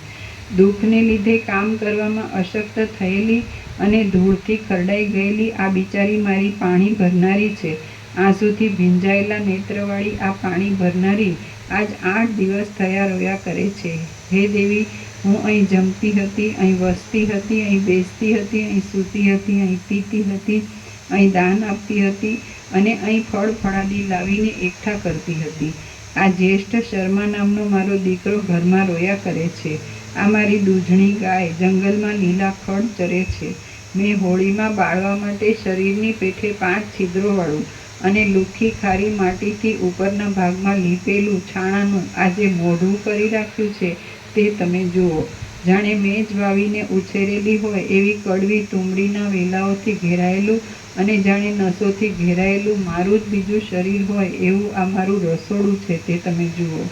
દુઃખને લીધે કામ કરવામાં અશક્ત થયેલી અને ધૂળથી ખરડાઈ ગયેલી આ બિચારી મારી પાણી ભરનારી છે. આંસુથી ભીંજાયેલા નેત્રવાળી આ પાણી ભરનારી આજ 8 દિવસ થયા રોયા કરે છે. હે દેવી, હું અહીં જમતી હતી, અહીં વસતી હતી, અહીં બેસતી હતી, અહીં સૂતી હતી, અહીં પીતી હતી, અહીં દાન આપતી હતી અને અહીં ફળ ફળાદી લાવીને એકઠા કરતી હતી. આ જ્યેષ્ઠ શર્મા નામનો મારો દીકરો ઘરમાં રોયા કરે છે. આ મારી દૂધણી ગાય જંગલમાં લીલા ખડ ચરે છે. મેં હોળીમાં બાળવા માટે શરીરની પેઠે 5 છિદ્રોવાળું અને લુખ્ખી ખારી માટીથી ઉપરના ભાગમાં લીપેલું છાણાનું આ જે મોઢું કરી રાખ્યું છે તે તમે જુઓ. જાણે મેં જ વાવીને ઉછેરેલી હોય એવી કડવી તુંબડીના વેલાઓથી ઘેરાયેલું અને જાણે નસોથી ઘેરાયેલું મારું જ બીજું શરીર હોય એવું આ મારું રસોડું છે તે તમે જુઓ.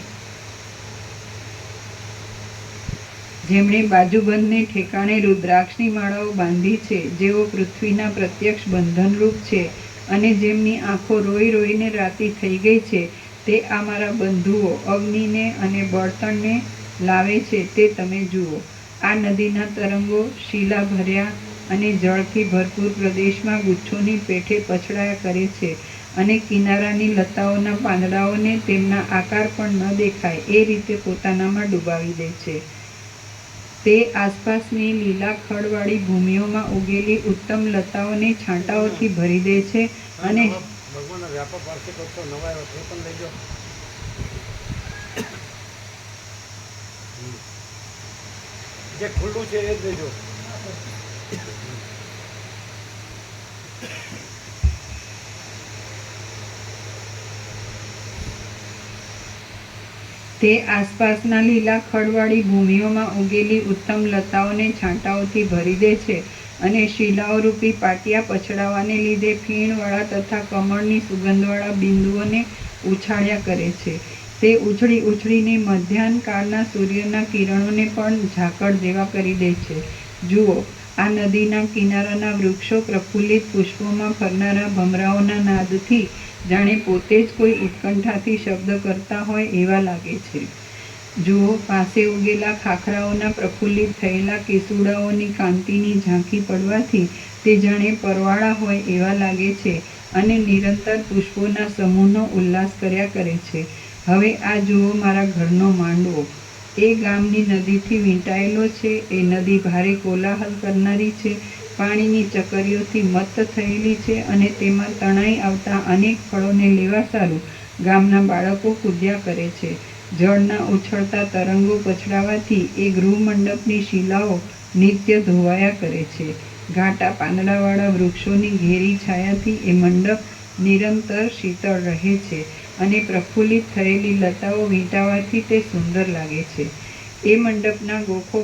જેમણે બાજુબંધને ઠેકાણે રુદ્રાક્ષની માળાઓ બાંધી છે, જેઓ પૃથ્વીના પ્રત્યક્ષ બંધનરૂપ છે અને જેમની આંખો રોઈ રોઈને રાતી થઈ ગઈ છે, તે આ મારા બંધુઓ અગ્નિને અને બળતણને લાવે છે તે તમે જુઓ. આ નદીના તરંગો શીલા ભર્યા અને જળથી ભરપૂર પ્રદેશમાં ગુચ્છોની પેઠે પછડાયા કરે છે અને કિનારાની લતાઓના પાંદડાઓને તેમના આકાર પણ ન દેખાય એ રીતે પોતાનામાં ડૂબાવી દે છે. તે આસપાસની લીલા ખડવાળી ભૂમિઓમાં ઉગેલી ઉત્તમ લતાઓને છાંટાઓથી ભરી દે છે અને ભગવાનના વ્યાપક વાર્ષિક ઉત્સવ નવા આવ્યો તે પણ લઈ જાઓ. જે ખુલ્લું છે એ જ લેજો. તે આસપાસના લીલા ખડવાળી ભૂમિઓમાં ઉગેલી ઉત્તમ લતાઓને છાંટાઓથી ભરી દે છે અને શિલાઓરૂપી પાટિયા પછડાવાને લીધે ફીણવાળા તથા કમળની સુગંધવાળા બિંદુઓને ઉછાળ્યા કરે છે. તે ઉછળી ઉછળીને મધ્યાહ્ન કાળના સૂર્યના કિરણોને પણ ઝાકળ જેવા કરી દે છે. જુઓ, આ નદીના કિનારાના વૃક્ષો પ્રફુલ્લિત પુષ્પોમાં ફરનારા ભમરાઓના નાદથી જાણે પોતે જ કોઈ ઉત્કંઠાથી શબ્દ કરતા હોય એવા લાગે છે. જુઓ, પાસે ઉગેલા ખાખરાઓના પ્રફુલ્લિત થયેલા કેસુડાઓની કાંતિની ઝાંખી પડવાથી તે જાણે પરવાળા હોય એવા લાગે છે અને નિરંતર પુષ્પોના સમૂહનો ઉલ્લાસ કર્યા કરે છે. હવે આ જુઓ મારા ઘરનો માંડવો. એ ગામની નદીથી વીંટાયેલો છે. એ નદી ભારે કોલાહલ કરનારી છે, પાણીની ચકરીઓથી મત્ત થયેલી છે અને તેમાં તણાઈ આવતા અનેક ફળોને લેવા સારું ગામના બાળકો કૂદ્યા કરે છે. જળના ઉછળતા તરંગો પછડાવાથી એ ગૃહમંડપની શિલાઓ નિત્ય ધોવાયા કરે છે. ઘાટા પાંદડાવાળા વૃક્ષોની ઘેરી છાયાથી એ મંડપ નિરંતર શીતળ રહે છે અને પ્રફુલ્લિત થયેલી લતાઓ વીંટાવાથી તે સુંદર લાગે છે. એ મંડપના ગોખો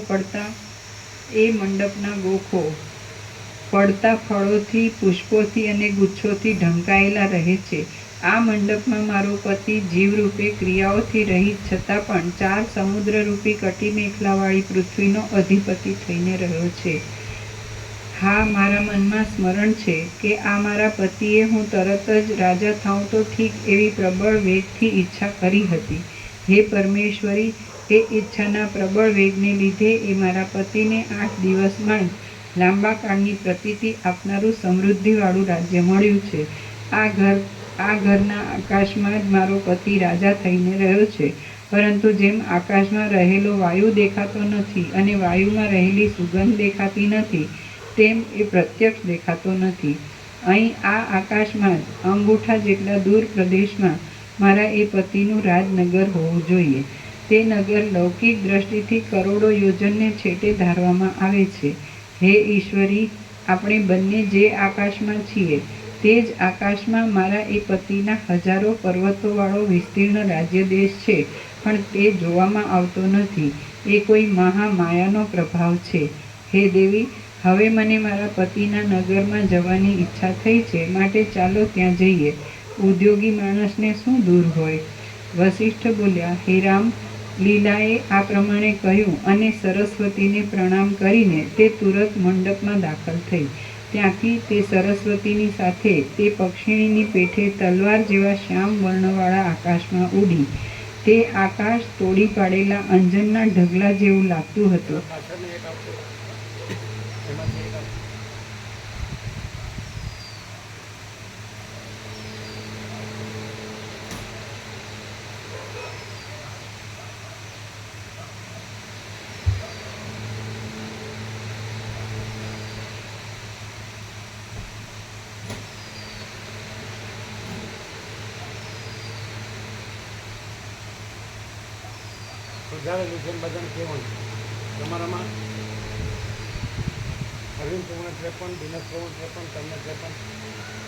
પડતા ફળોથી, પુષ્પોથી અને ગુચ્છોથી ઢંકાયેલા રહે છે. આ મંડપમાં મારો પતિ જીવરૂપે ક્રિયાઓથી રહિત છતાં પણ 4 સમુદ્રરૂપી કટીમેખલાવાળી પૃથ્વીનો અધિપતિ થઈને રહ્યો છે. હા, મારા મનમાં સ્મરણ છે કે આ મારા પતિએ હું તરત જ રાજા થાઉં તો ઠીક એવી પ્રબળ વેગથી ઈચ્છા કરી હતી. હે પરમેશ્વરી, એ ઈચ્છાના પ્રબળ વેગને લીધે એ મારા પતિને 8 દિવસમાં જ લાંબા કાળની પ્રતીતિ આપનારું સમૃદ્ધિવાળું રાજ્ય મળ્યું છે. આ ઘરના આકાશમાં જ મારો પતિ રાજા થઈને રહ્યો છે, પરંતુ જેમ આકાશમાં રહેલો વાયુ દેખાતો નથી અને વાયુમાં રહેલી સુગંધ દેખાતી નથી, તેમ એ પ્રત્યક્ષ દેખાતો નથી. અહીં આ આકાશમાં જ અંગૂઠા જેટલા દૂર પ્રદેશમાં મારા એ પતિનું રાજનગર હોવું જોઈએ. તે નગર લૌકિક દ્રષ્ટિથી કરોડો યોજનને છેટે ધારવામાં આવે છે. હે ઈશ્વરી, આપણે બંને જે આકાશમાં છીએ તે જ આકાશમાં મારા એ પતિના હજારો પર્વતોવાળો વિસ્તીર્ણ રાજ્ય દેશ છે, પણ તે જોવામાં આવતો નથી. એ કોઈ મહામાયાનો પ્રભાવ છે. હે દેવી, હવે મને મારા પતિના નગરમાં જવાની ઈચ્છા થઈ છે, માટે ચાલો ત્યાં જઈએ. ઉદ્યોગી માણસને શું દૂર હોય? વસિષ્ઠ બોલ્યા, હે રામ, લીલાએ આ પ્રમાણે કહ્યું અને સરસ્વતીને પ્રણામ કરીને તે તુરત મંડપમાં દાખલ થઈ. ત્યાંથી તે સરસ્વતીની સાથે તે પક્ષિણીની પેઠે તલવાર જેવા શ્યામ વર્ણવાળા આકાશમાં ઉડી. તે આકાશ તોડી પાડેલા અંજનના ઢગલા જેવું લાગતું હતું. પાછળની એક આપશે. એમાંથી એક આપશે. સુધારેલું છે બધાને કહેવાનું તમારામાં અરવિંદ પ્રવણ 53, દિનેશ પ્રવણ 53, તમને 53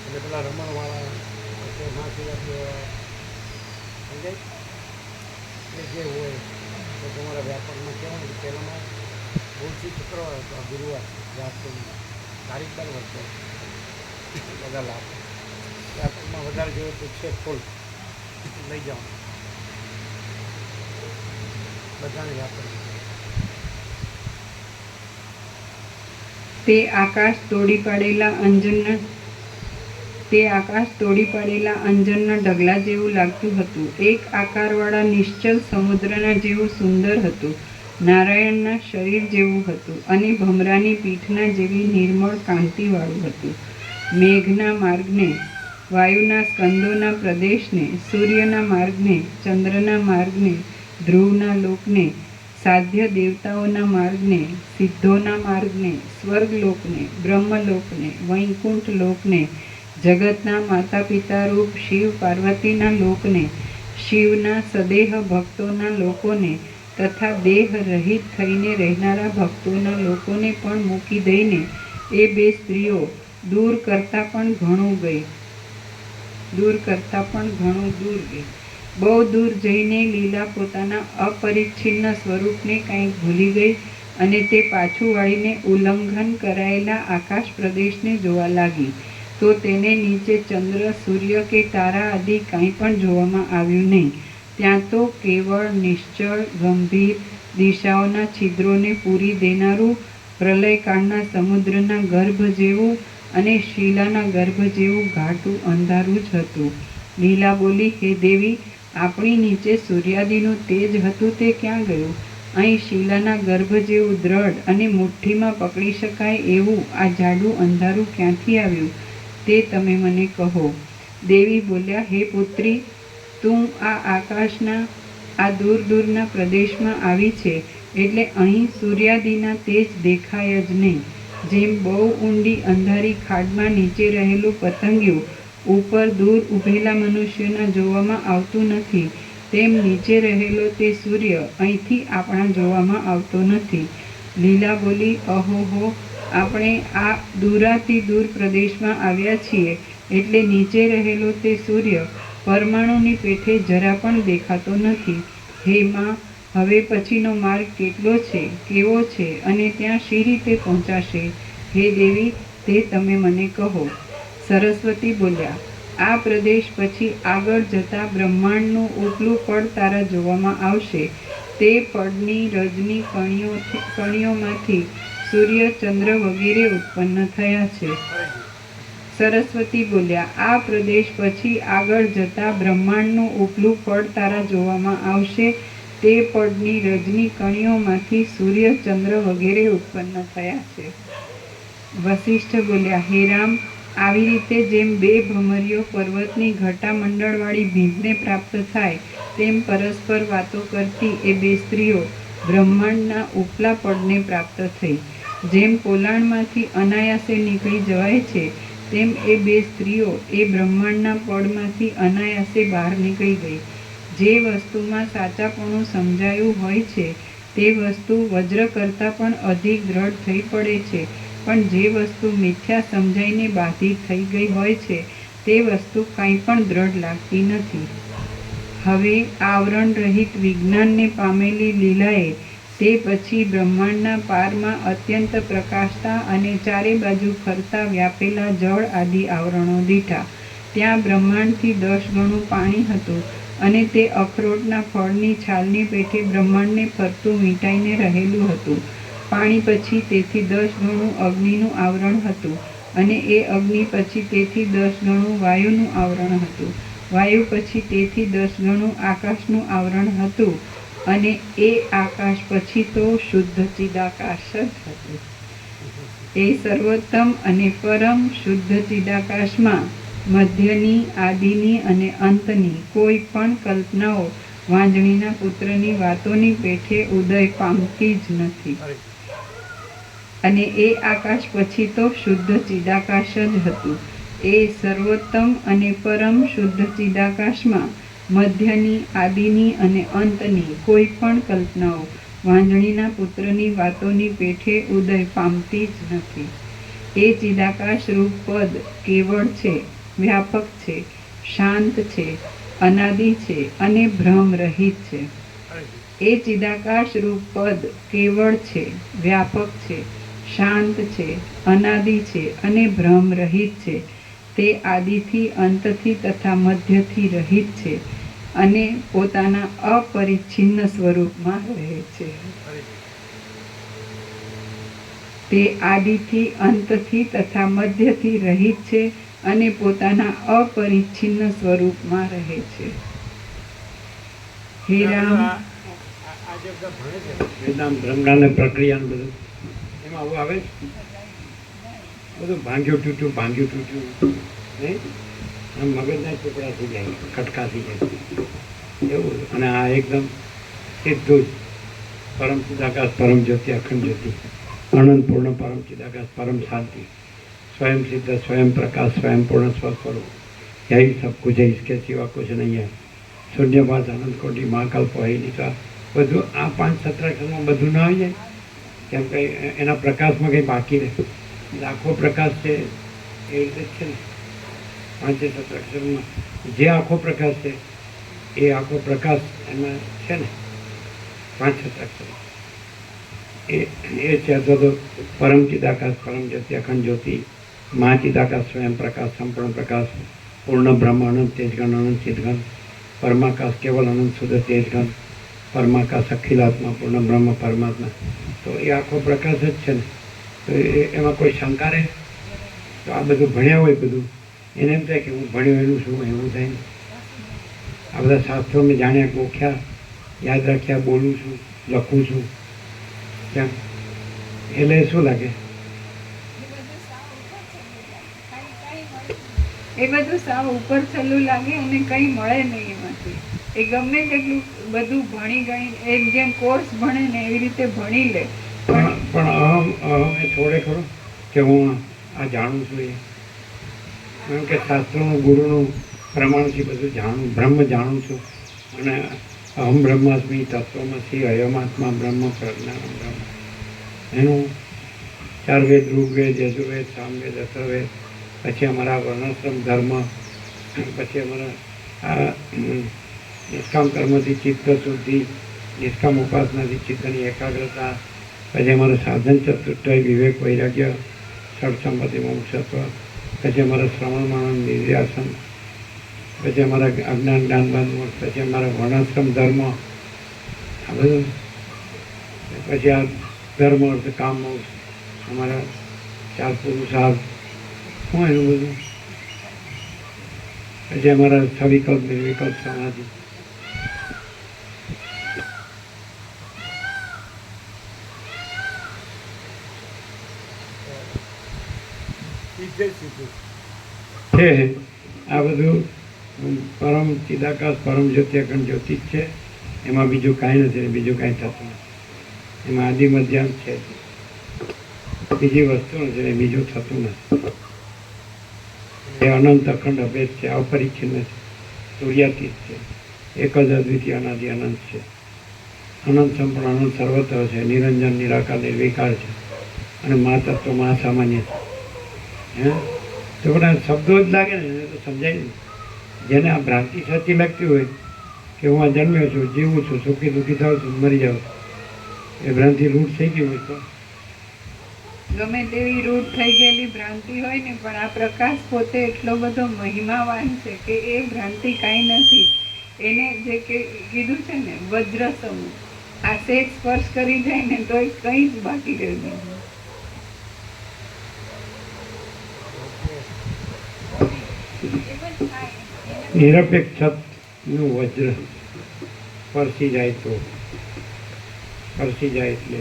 એટલે પેલા રમણવાળા મહાશિવરાત્રી સમજાય એટલે જે હોય તો તમારા વ્યાપારમાં કહેવાનું કે પહેલાંમાં ભૂલથી શુક્રવાર હતો આ ગુરુવાર વ્યાસની તારીખ દર વધતો બધા લાભ વ્યાપારમાં વધારે જોઈએ તો છે ફૂલ લઈ જવાનું બધાને વ્યાપાર તે આકાશ તોડી પાડેલા અંજનના ઢગલા જેવું લાગતું હતું. એક આકારવાળા નિશ્ચલ સમુદ્રના જેવું સુંદર હતું. નારાયણના શરીર જેવું હતું અને ભમરાની પીઠના જેવી નિર્મળ કાંતિવાળું હતું. મેઘના માર્ગને, વાયુના સ્કંદોના પ્રદેશને, સૂર્યના માર્ગને, ચંદ્રના માર્ગને, ધ્રુવના લોકને, સાધ્ય દેવતાઓના માર્ગને, સિદ્ધોના માર્ગને, સ્વર્ગલોકને, બ્રહ્મલોકને, વૈકુંઠ લોકને, જગતના માતા પિતા રૂપ શિવ પાર્વતીના લોકને, શિવના સદેહ ભક્તોના લોકોને તથા દેહ રહિત થઈને રહેનારા ભક્તોના લોકોને પણ મૂકી દઈને એ બે સ્ત્રીઓ દૂર કરતાં પણ ઘણું દૂર ગઈ. બહુ દૂર જઈને લીલા પોતાના અપરિચ્છિન્ન સ્વરૂપને કંઈક ભૂલી ગઈ અને તે પાછું વાળીને ઉલ્લંઘન કરાયેલા આકાશ પ્રદેશને જોવા લાગી. તો તેને નીચે ચંદ્ર, સૂર્ય કે તારા આદિ કંઈ પણ જોવામાં આવ્યું નહીં. ત્યાં તો કેવળ નિશ્ચળ, ગંભીર, દિશાઓના છિદ્રોને પૂરી દેનારું પ્રલયકાળના સમુદ્રના ગર્ભ જેવું અને શિલાના ગર્ભ જેવું ઘાટું અંધારું જ હતું. લીલા બોલી, હે દેવી, આપણી નીચે સૂર્યાદિનું તેજ હતું તે ક્યાં ગયું? અહીં શિલાના ગર્ભ જેવું દ્રઢ અને મુઠ્ઠીમાં પકડી શકાય એવું આ જાડું અંધારું ક્યાંથી આવ્યું તે તમે મને કહો. દેવી બોલ્યા, હે પુત્રી, તું આ આકાશના આ દૂર દૂરના પ્રદેશમાં આવી છે એટલે અહીં સૂર્યાદિના તેજ દેખાય જ નહીં. જેમ બહુ ઊંડી અંધારી ખાડમાં નીચે રહેલું પતંગિયું ઉપર દૂર ઊભેલા મનુષ્યના જોવામાં આવતું નથી, તેમ નીચે રહેલો તે સૂર્ય અહીંથી આપણા જોવામાં આવતો નથી. લીલા બોલી, અહોહો, આપણે આ દૂરાથી દૂર પ્રદેશમાં આવ્યા છીએ એટલે નીચે રહેલો તે સૂર્ય પરમાણુની પેઠે જરા પણ દેખાતો નથી. હે માં, હવે પછીનો માર્ગ કેટલો છે, કેવો છે અને ત્યાં શી રીતે પહોંચાશે? હે દેવી, તે તમે મને કહો. સરસ્વતી બોલ્યા, આ પ્રદેશ પછી આગળ જતાં બ્રહ્માંડનું ઉપલું પડ તારા જોવામાં આવશે. તે પડની રજની કણીઓમાંથી સૂર્ય, ચંદ્ર વગેરે ઉત્પન્ન થયા છે. સરસ્વતી બોલ્યા, આ પ્રદેશ પછી આગળ જતાં બ્રહ્માંડનું ઉપલું પડ તારા જોવામાં આવશે. તે પડની રજની કણીઓમાંથી સૂર્ય, ચંદ્ર વગેરે ઉત્પન્ન થયા છે. વસિષ્ઠ બોલ્યા, હે રામ, આવી રીતે જેમ બે ભમરીઓ પર્વતની ઘટામંડળવાળી ભીંતને પ્રાપ્ત થાય તેમ પરસ્પર વાતો કરતી એ બે સ્ત્રીઓ બ્રહ્માંડના ઉપલા પડને પ્રાપ્ત થઈ. જેમ પોલાણમાંથી અનાયાસે નીકળી જવાય છે તેમ એ બે સ્ત્રીઓ એ બ્રહ્માંડના પડમાંથી અનાયાસે બહાર નીકળી ગઈ. જે વસ્તુમાં સાચાપણું સમજાયું હોય છે તે વસ્તુ વજ્ર કરતાં પણ અધિક દ્રઢ થઈ પડે છે, પણ જે વસ્તુ મિથ્યા સમજાઈને બાધિત થઈ ગઈ હોય છે તે વસ્તુ કંઈ પણ દ્રઢ લાગતી નથી. હવે આવરણ રહિત વિજ્ઞાનને પામેલી લીલાએ તે પછી બ્રહ્માંડના પારમાં અત્યંત પ્રકાશતા અને ચારે બાજુ ફરતા વ્યાપેલા જળ આદિ આવરણો દીઠા. ત્યાં બ્રહ્માંડથી 10 ગણું પાણી હતું અને તે અખરોટના ફળની છાલની પેઠે બ્રહ્માંડને ફરતું વીંટાઈને રહેલું હતું. પાણી પછી તેથી 10 ગણું અગ્નિનું આવરણ હતું અને એ અગ્નિ પછી તેથી 10 ગણું વાયુનું આવરણ હતું. વાયુ પછી તેથી 10 ગણું આકાશનું આવરણ હતું અને એ આકાશ પછી તો શુદ્ધ ચિદાકાશ જ હતું. એ સર્વોત્તમ અને પરમ શુદ્ધ ચિદાકાશમાં મધ્યની, આદિની અને અંતની કોઈ પણ કલ્પનાઓ વાંજણીના પુત્રની વાતોની પેઠે ઉદય પામતી જ નથી. અને એ આકાશ પછી તો શુદ્ધ ચિદાકાશ જ હતું. એ સર્વોત્તમ અને પરમ શુદ્ધ ચિદાકાશમાં મધ્યની, આદિની અને અંતની કોઈ પણ કલ્પનાઓ વાંજણીના પુત્રની વાતોની પેઠે ઉદય પામતી જ નથી. એ ચિદાકાશ રૂપ પદ કેવળ છે, વ્યાપક છે, શાંત છે, અનાદિ છે અને ભ્રમ રહિત છે. એ ચિદાકાશ રૂપ પદ કેવળ છે, વ્યાપક છે, શાંત છે, અનાદિ છે અને ભ્રમ રહિત છે. તે આદિથી, અંતથી તથા મધ્યથી રહિત છે અને પોતાના અપરિચ્છિન્ન સ્વરૂપમાં રહે છે. તે આદિથી, અંતથી તથા મધ્યથી રહિત છે અને પોતાના અપરિચ્છિન્ન સ્વરૂપમાં રહે છે. હે રામ, આ જે બધા ભણે છે વેદાંત બ્રહ્માંડ પ્રક્રિયાનું બધું એમાં આવું આવે છે. બધું ભાંગ્યું તૂટ્યું નહીં, આમ મગજના ટુકડા થઈ જાય, ખટકા થઈ જાય એવું. અને આ એકદમ સીધું જ પરમ ચિદાકાશ, પરમ જ્યોતિ, અખંડ જ્યોતિ, અનંત પૂર્ણ પરમ ચિદાકાશ, પરમ શાંતિ, स्वयं सिद्ध, स्वयं प्रकाश, स्वयं पूर्ण स्वस्वरूप, यही सब कुछ है, इसके सिवा कुछ नहीं है. शून्यवाद, अनंत कोटि, महाकल्प, अहिंसा, બધું આ 5 સત્રાક્ષરમાં બધું ના આવી જાય. કેમ કે એના પ્રકાશમાં કંઈ બાકી રહે. એટલે આખો પ્રકાશ છે એ રીતે જ છે ને. 5 સત્રાક્ષરમાં જે આખો પ્રકાશ છે એ આખો પ્રકાશ એમાં છે ને 5 સત્રાક્ષર. એ છે અથવા તો પરમ ચિદાકાશ, પરમ જ્યોતિ, અખંડ જ્યોતિ, મહાચિદાકાશ, સ્વયં પ્રકાશ, સંપૂર્ણ પ્રકાશ, પૂર્ણ બ્રહ્મ, અનંત તેજગણ, અનંત ચિદગણ, પરમાકાશ, કેવલ અનંત શુદ્ધ તેજગણ, પરમાકાશ, અખિલાત્મા, પૂર્ણ બ્રહ્મ, પરમાત્મા. તો એ આખો પ્રકાશ જ છે ને. તો એમાં કોઈ શંકા રહે? તો આ બધું ભણ્યા હોય બધું એને એમ થાય કે હું ભણ્યો એનું શું એવું થાય ને. આ બધા શાસ્ત્રો મેં જાણ્યા, ગોખ્યા, યાદ રાખ્યા, બોલું છું, લખું છું, કેમ એટલે શું લાગે? એ બધું સાવ ઉપર છેલ્લું લાગે અને કંઈ મળે નહીં એમાંથી. એ ગમે તેટલું બધું ભણી ગણી એક જેમ કોર્સ ભણે ને એવી રીતે ભણી લે પણ અહમ એ છોડે ખરો કે હું આ જાણું છું. એમ કે શાસ્ત્રોનું, ગુરુનું પ્રમાણથી બધું જાણું, બ્રહ્મ જાણું છું. અને અહમ બ્રહ્માસ્મિ તત્વમસી અયમાત્મા બ્રહ્મ પ્રજ્ઞાનમ બ્રહ્મ. એનું 4 વેદ, ઋગ્વેદ, યજુર્વેદ, સામવેદ, અથર્વેદ, પછી અમારા વર્ણાશ્રમ ધર્મ, પછી અમારા આ નિષ્કામ કર્મથી ચિત્ત શુદ્ધિ, નિષ્કામ ઉપાસનાથી ચિત્તની એકાગ્રતા, પછી અમારું સાધન ચતુષ્ટય, વિવેક, વૈરાગ્ય, ષડસંપત્તિ, મોક્ષત્વ, પછી અમારા શ્રવણ મનન નિર્યાસન, પછી અમારા અજ્ઞાન જ્ઞાન બંધ મોક્ષ, પછી અમારા વર્ણાશ્રમ ધર્મ, આ બધું, પછી આ ધર્મ અર્થ કામ મોક્ષ, અમારા 4 પુરુષાર્થ, શું એનું બધું, પછી અમારા સવિકલ્પ, નિર્વિકલ્પ સમાધિ. છે આ બધું પરમ ચિદાકાશ, પરમ જ્યોતિ, અખંડ જ્યોતિ જ છે. એમાં બીજું કાંઈ નથી, બીજું કાંઈ થતું નથી. એમાં આદિ મધ્યાંત છે, બીજી વસ્તુ નથી ને બીજું થતું નથી. એ અનંત, અખંડ, અભેદ છે, અપરિચ્છિન્ન છે, સૂર્યાતીત છે, એક જ અદ્વિતીય અનાદિ અનંત છે. અનંત સંપૂર્ણ, અનંત સર્વત્ર છે, નિરંજન, નિરાકાર, નિર્વિકાર છે અને મહાતત્વ, મહાસામાન્ય છે. હે તો બધા શબ્દો જ લાગે ને એને તો સમજાય નહીં. જેને આ ભ્રાંતિ સાચી લાગતી હોય કે હું આ જન્મ્યો છું, જીવું છું, સુખી દુઃખી થાઉં છું, મરી જાઉં છું, એ ભ્રાંતિ રૂઢ થઈ ગઈ હોય તો ગમે તેવી રૂઢ થઈ ગયેલી ભ્રાંતિ હોય ને, પણ આ પ્રકાશ પોતે એટલો બધો મહિમાવાન છે કે એ ભ્રાંતિ કાંઈ નથી. એને જે કે કીધું છે ને વજ્ર સમૂહ, આ સેજ સ્પર્શ કરી જાય ને તો કંઈ જ બાકી રહ્યું નહીં. નિરપેક્ષ છતનું વજ્ર સ્પર્શી જાય તો, સ્પર્શી જાય એટલે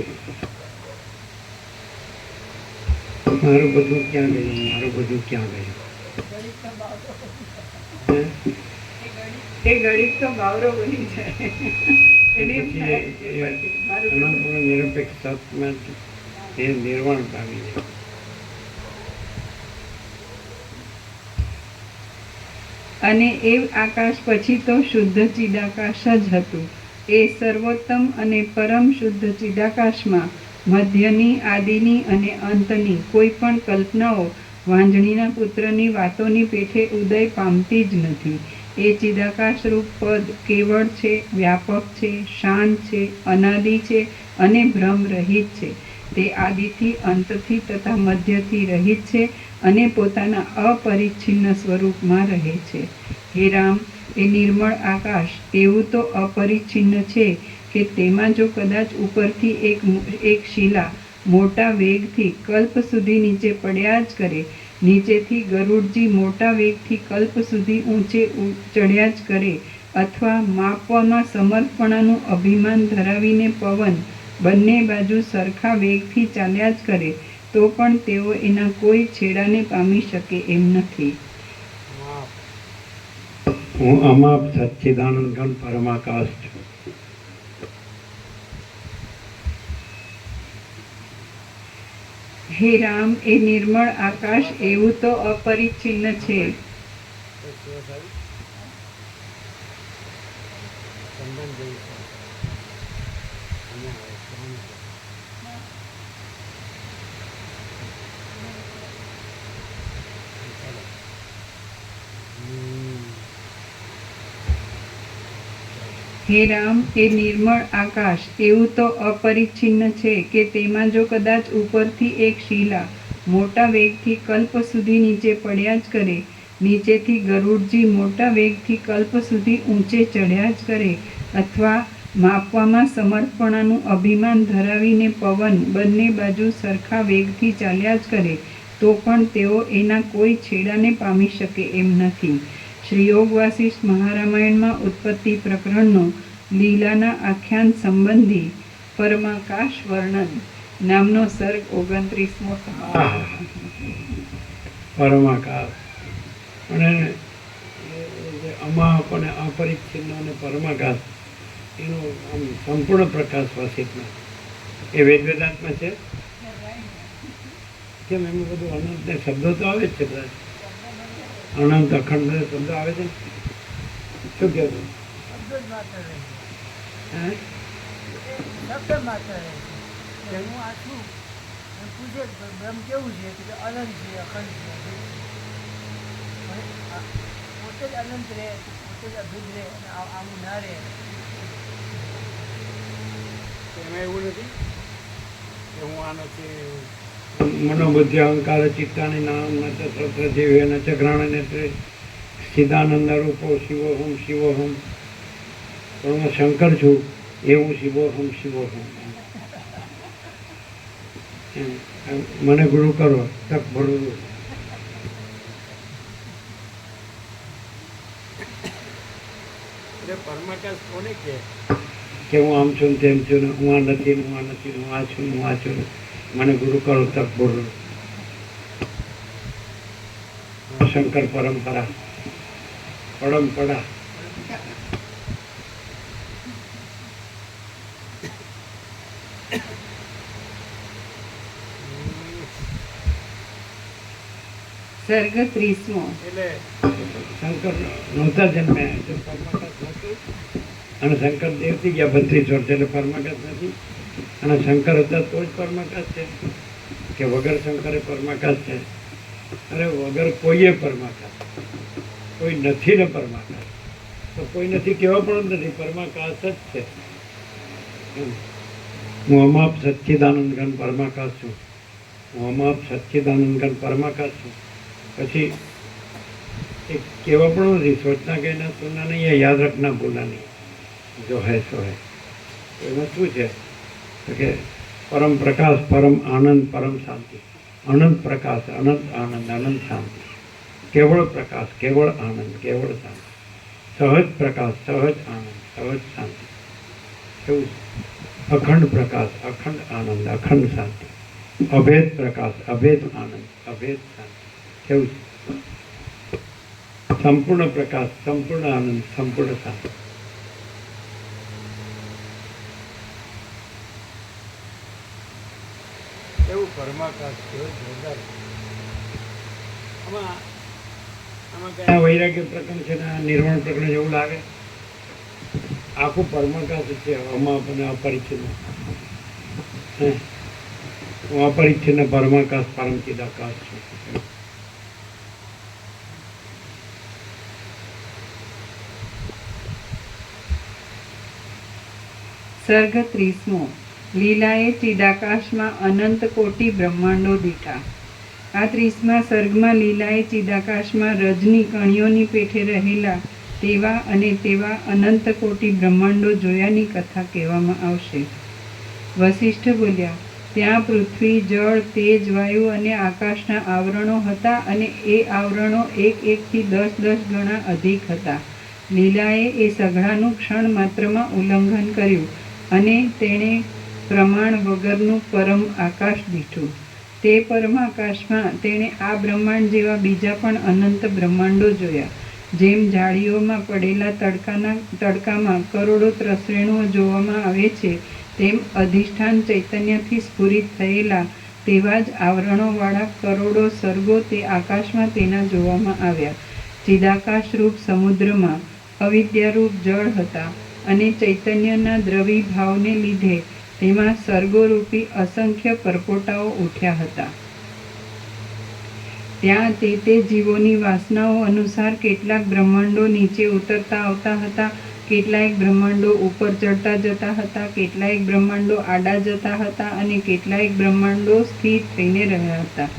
મારું બધું ક્યાં ગયું, મારું બધું ક્યાં ગયું. એ ગણિત તો ગૌરવ બની જાય. એને એમ થાય કે પછી મારું બધું અનંતપૂર્ણ નિરપેક્ષ સતમાં એ નિર્વાણ પામી જાય. અને એ આકાશ પછી તો શુદ્ધ ચિદાકાશ જ હતું. એ સર્વોત્તમ અને પરમ શુદ્ધ ચિદાકાશમાં મધ્યની, આદિની અને અંતની કોઈ પણ કલ્પનાઓ વાંજણીના પુત્રની વાતોની પેઠે ઉદય પામતી જ નથી. એ ચિદાકાશરૂપ પદ કેવળ છે, વ્યાપક છે, શાંત છે, અનાદિ છે અને ભ્રમ રહિત છે. તે આદિથી, અંતથી તથા મધ્યથી રહિત છે અને પોતાના અપરિચ્છિન્ન સ્વરૂપમાં રહે છે. હે રામ, એ નિર્મળ આકાશ એવું તો અપરિચ્છિન્ન છે કે તેમાં જો કદાચ ઉપરથી એક શિલા મોટા વેગથી કલ્પ સુધી નીચે પડ્યા જ કરે, નીચેથી ગરુડજી મોટા વેગથી કલ્પ સુધી ઊંચે ચડ્યા જ કરે, અથવા માપવામાં સમર્થપણાનું અભિમાન ધરાવીને પવન બંને બાજુ સરખા વેગથી ચાલ્યા જ કરે, તો પણ તેઓ એના કોઈ છેડાને પામી શકે એમ નથી. હું અમાપ સચ્ચિદાનંદ ઘન પરમાકાશ છું. હે રામ, એ નિર્મળ આકાશ એવું તો અપરિચ્છિન્ન છે. હે રામ, એ નિર્મળ આકાશ એવું તો અપરિચ્છિન્ન છે કે તેમાં જો કદાચ ઉપરથી એક શિલા મોટા વેગથી કલ્પ સુધી નીચે પડ્યા જ કરે, નીચેથી ગરુડજી મોટા વેગથી કલ્પ સુધી ઊંચે ચડ્યા જ કરે, અથવા માપવામાં સમર્થપણાનું અભિમાન ધરાવીને પવન બંને બાજુ સરખા વેગથી ચાલ્યા જ કરે, તો પણ તેઓ એના કોઈ છેડાને પામી શકે એમ નથી. શ્રી યોગ વાસિષ્ઠ મહારામાયણમાં ઉત્પત્તિ પ્રકરણનો લીલાના આખ્યાન સંબંધી પરમાકાશ વર્ણન નામનો સર્ગ 29મો સમાપ્ત. પરમાકાશ અને જે અમાપ અને અપરિચ્છિન્ન અને પરમાકાશ એનો આમ સંપૂર્ણ પ્રકાશ વાસિતમાં એ વેદાંતમાં છે. કેમ એમાં બધું અનંત ને શબ્દો તો આવે જ છે બધા, અનંત અખંડ શબ્દો આવે છે. શું કહેવું? શબ્દ જ માત્ર રહે છે. હે? શબ્દ માત્ર રહે છે. હું આ છું અને પૂછે બ્રહ્મ કેવું છે કે અનંત છે, અખંડ છે, પોતે જ અનંત રહે, પોતે જ અભિદ રહે અને આવું ના રહે. એમાં એવું નથી કે હું આ નથી. મનોબુદ્ધિ અહંકાર ચિત્તાની નામ ન ચ સહસ્ર જીવે ન ચ ઘ્રાણ નેત્રે સિદાનંદ રૂપો શિવોહમ શિવોહમ. પણ હું શંકર છું એવું શિવોહમ શિવોહમ. મને ગુરુ કરો તક ભરું. એટલે પરમાકાશ કોને કે હું આમ છું ને તેમ છું ને હું આ નથી ને હું આ નથી, હું આ છું ને હું આ છું ને મને ગુરુ કરો તક ભરું. શંકર પરંપરા પરમપરા. સર્ગ 30મો. એટલે શંકર નહોતા જન્મ્યા એટલે પરમાકાશ નહોતું, અને શંકર દેવથી ગયા 32 વર્ષ એટલે પરમાકાશ નથી. અને શંકર હતા તો જ પરમાકાશ છે કે વગર શંકરે પરમાકાશ છે? અરે વગર કોઈએ પરમાકાશ, કોઈ નથી ને પરમાકાશ. તો કોઈ નથી કહેવા પણ નથી, પરમાકાશ જ છે. હું અમાપ સચ્ચિદાનંદ ઘન પરમાકાશ છું. હું અમાપ સચ્ચિદાનંદ ઘન પરમાકાશ છું. પછી એક કહેવા પણ નથી, સોચના કહેના સુનના નહીં, યાદ રખના ભૂલના નહીં, જો હૈ સો હૈ. એમાં શું છે કે પરમ પ્રકાશ, પરમ આનંદ, પરમ શાંતિ. અનંત પ્રકાશ, અનંત આનંદ, અનંત શાંતિ. કેવળ પ્રકાશ, કેવળ આનંદ, કેવળ શાંતિ. સહજ પ્રકાશ, સહજ આનંદ, સહજ શાંતિ. કેવું છે? અખંડ પ્રકાશ, અખંડ આનંદ, અખંડ શાંતિ. અભેદ પ્રકાશ, અભેદ આનંદ, અભેદ શાંતિ. કેવું છે? સંપૂર્ણ પ્રકાશ, સંપૂર્ણ આનંદ, સંપૂર્ણ શાંતિ. એવું પરમાકાશ કેવો જોરદાર. આમાં આ વૈરાગ્ય પ્રકરણ છે ને આ નિર્વાણ પ્રકરણ જેવું લાગે. આખું પરમાકાશ છે. આમાં આપણને અપરિચ્છિન્ન હું અપરિચ્છિન્ન પરમાકાશ પરમચિદાકાશ છું. સર્ગ 30મો. લીલાએ ચિદાકાશમાં અનંત કોટી બ્રહ્માંડો દીઠા. આ 30મા સર્ગમાં લીલાએ ચિદાકાશમાં રજની કણિયોની પેઠે રહેલા તેવા અને તેવા અનંત કોટી બ્રહ્માંડો જોયાની કથા કહેવામાં આવશે. વસિષ્ઠ બોલ્યા, ત્યાં પૃથ્વી, જળ, તેજ, વાયુ અને આકાશના આવરણો હતા અને એ આવરણો એકથી 10 ગણા અધિક હતા. લીલાએ એ સઘળાનું ક્ષણ માત્રમાં ઉલ્લંઘન કર્યું અને તેણે પ્રમાણ વગરનું પરમ આકાશ દીઠું. તે પરમાકાશમાં તેણે આ બ્રહ્માંડ જેવા બીજા પણ અનંત બ્રહ્માંડો જોયા. જેમ જાળીઓમાં પડેલા તડકામાં કરોડો ત્રસરેણુઓ જોવામાં આવે છે, તેમ અધિષ્ઠાન ચૈતન્યથી સ્ફુરિત થયેલા તેવા જ આવરણોવાળા કરોડો સર્ગો તે આકાશમાં તેના જોવામાં આવ્યા. ચિદાકાશરૂપ સમુદ્રમાં અવિદ્યારૂપ જળ હતા અને ચૈતન્યના દ્રવી ભાવને લીધે તેમાં સર્ગોરૂપી અસંખ્ય પરપોટાઓ ઉઠ્યા હતા. ત્યાં તે જીવોની વાસનાઓ અનુસાર કેટલાક બ્રહ્માંડો નીચે ઉતરતા આવતા હતા, કેટલાક બ્રહ્માંડો ઉપર ચડતા જતા હતા, કેટલાક બ્રહ્માંડો આડા જતા હતા અને કેટલાક બ્રહ્માંડો સ્થિર થઈને રહ્યા હતા.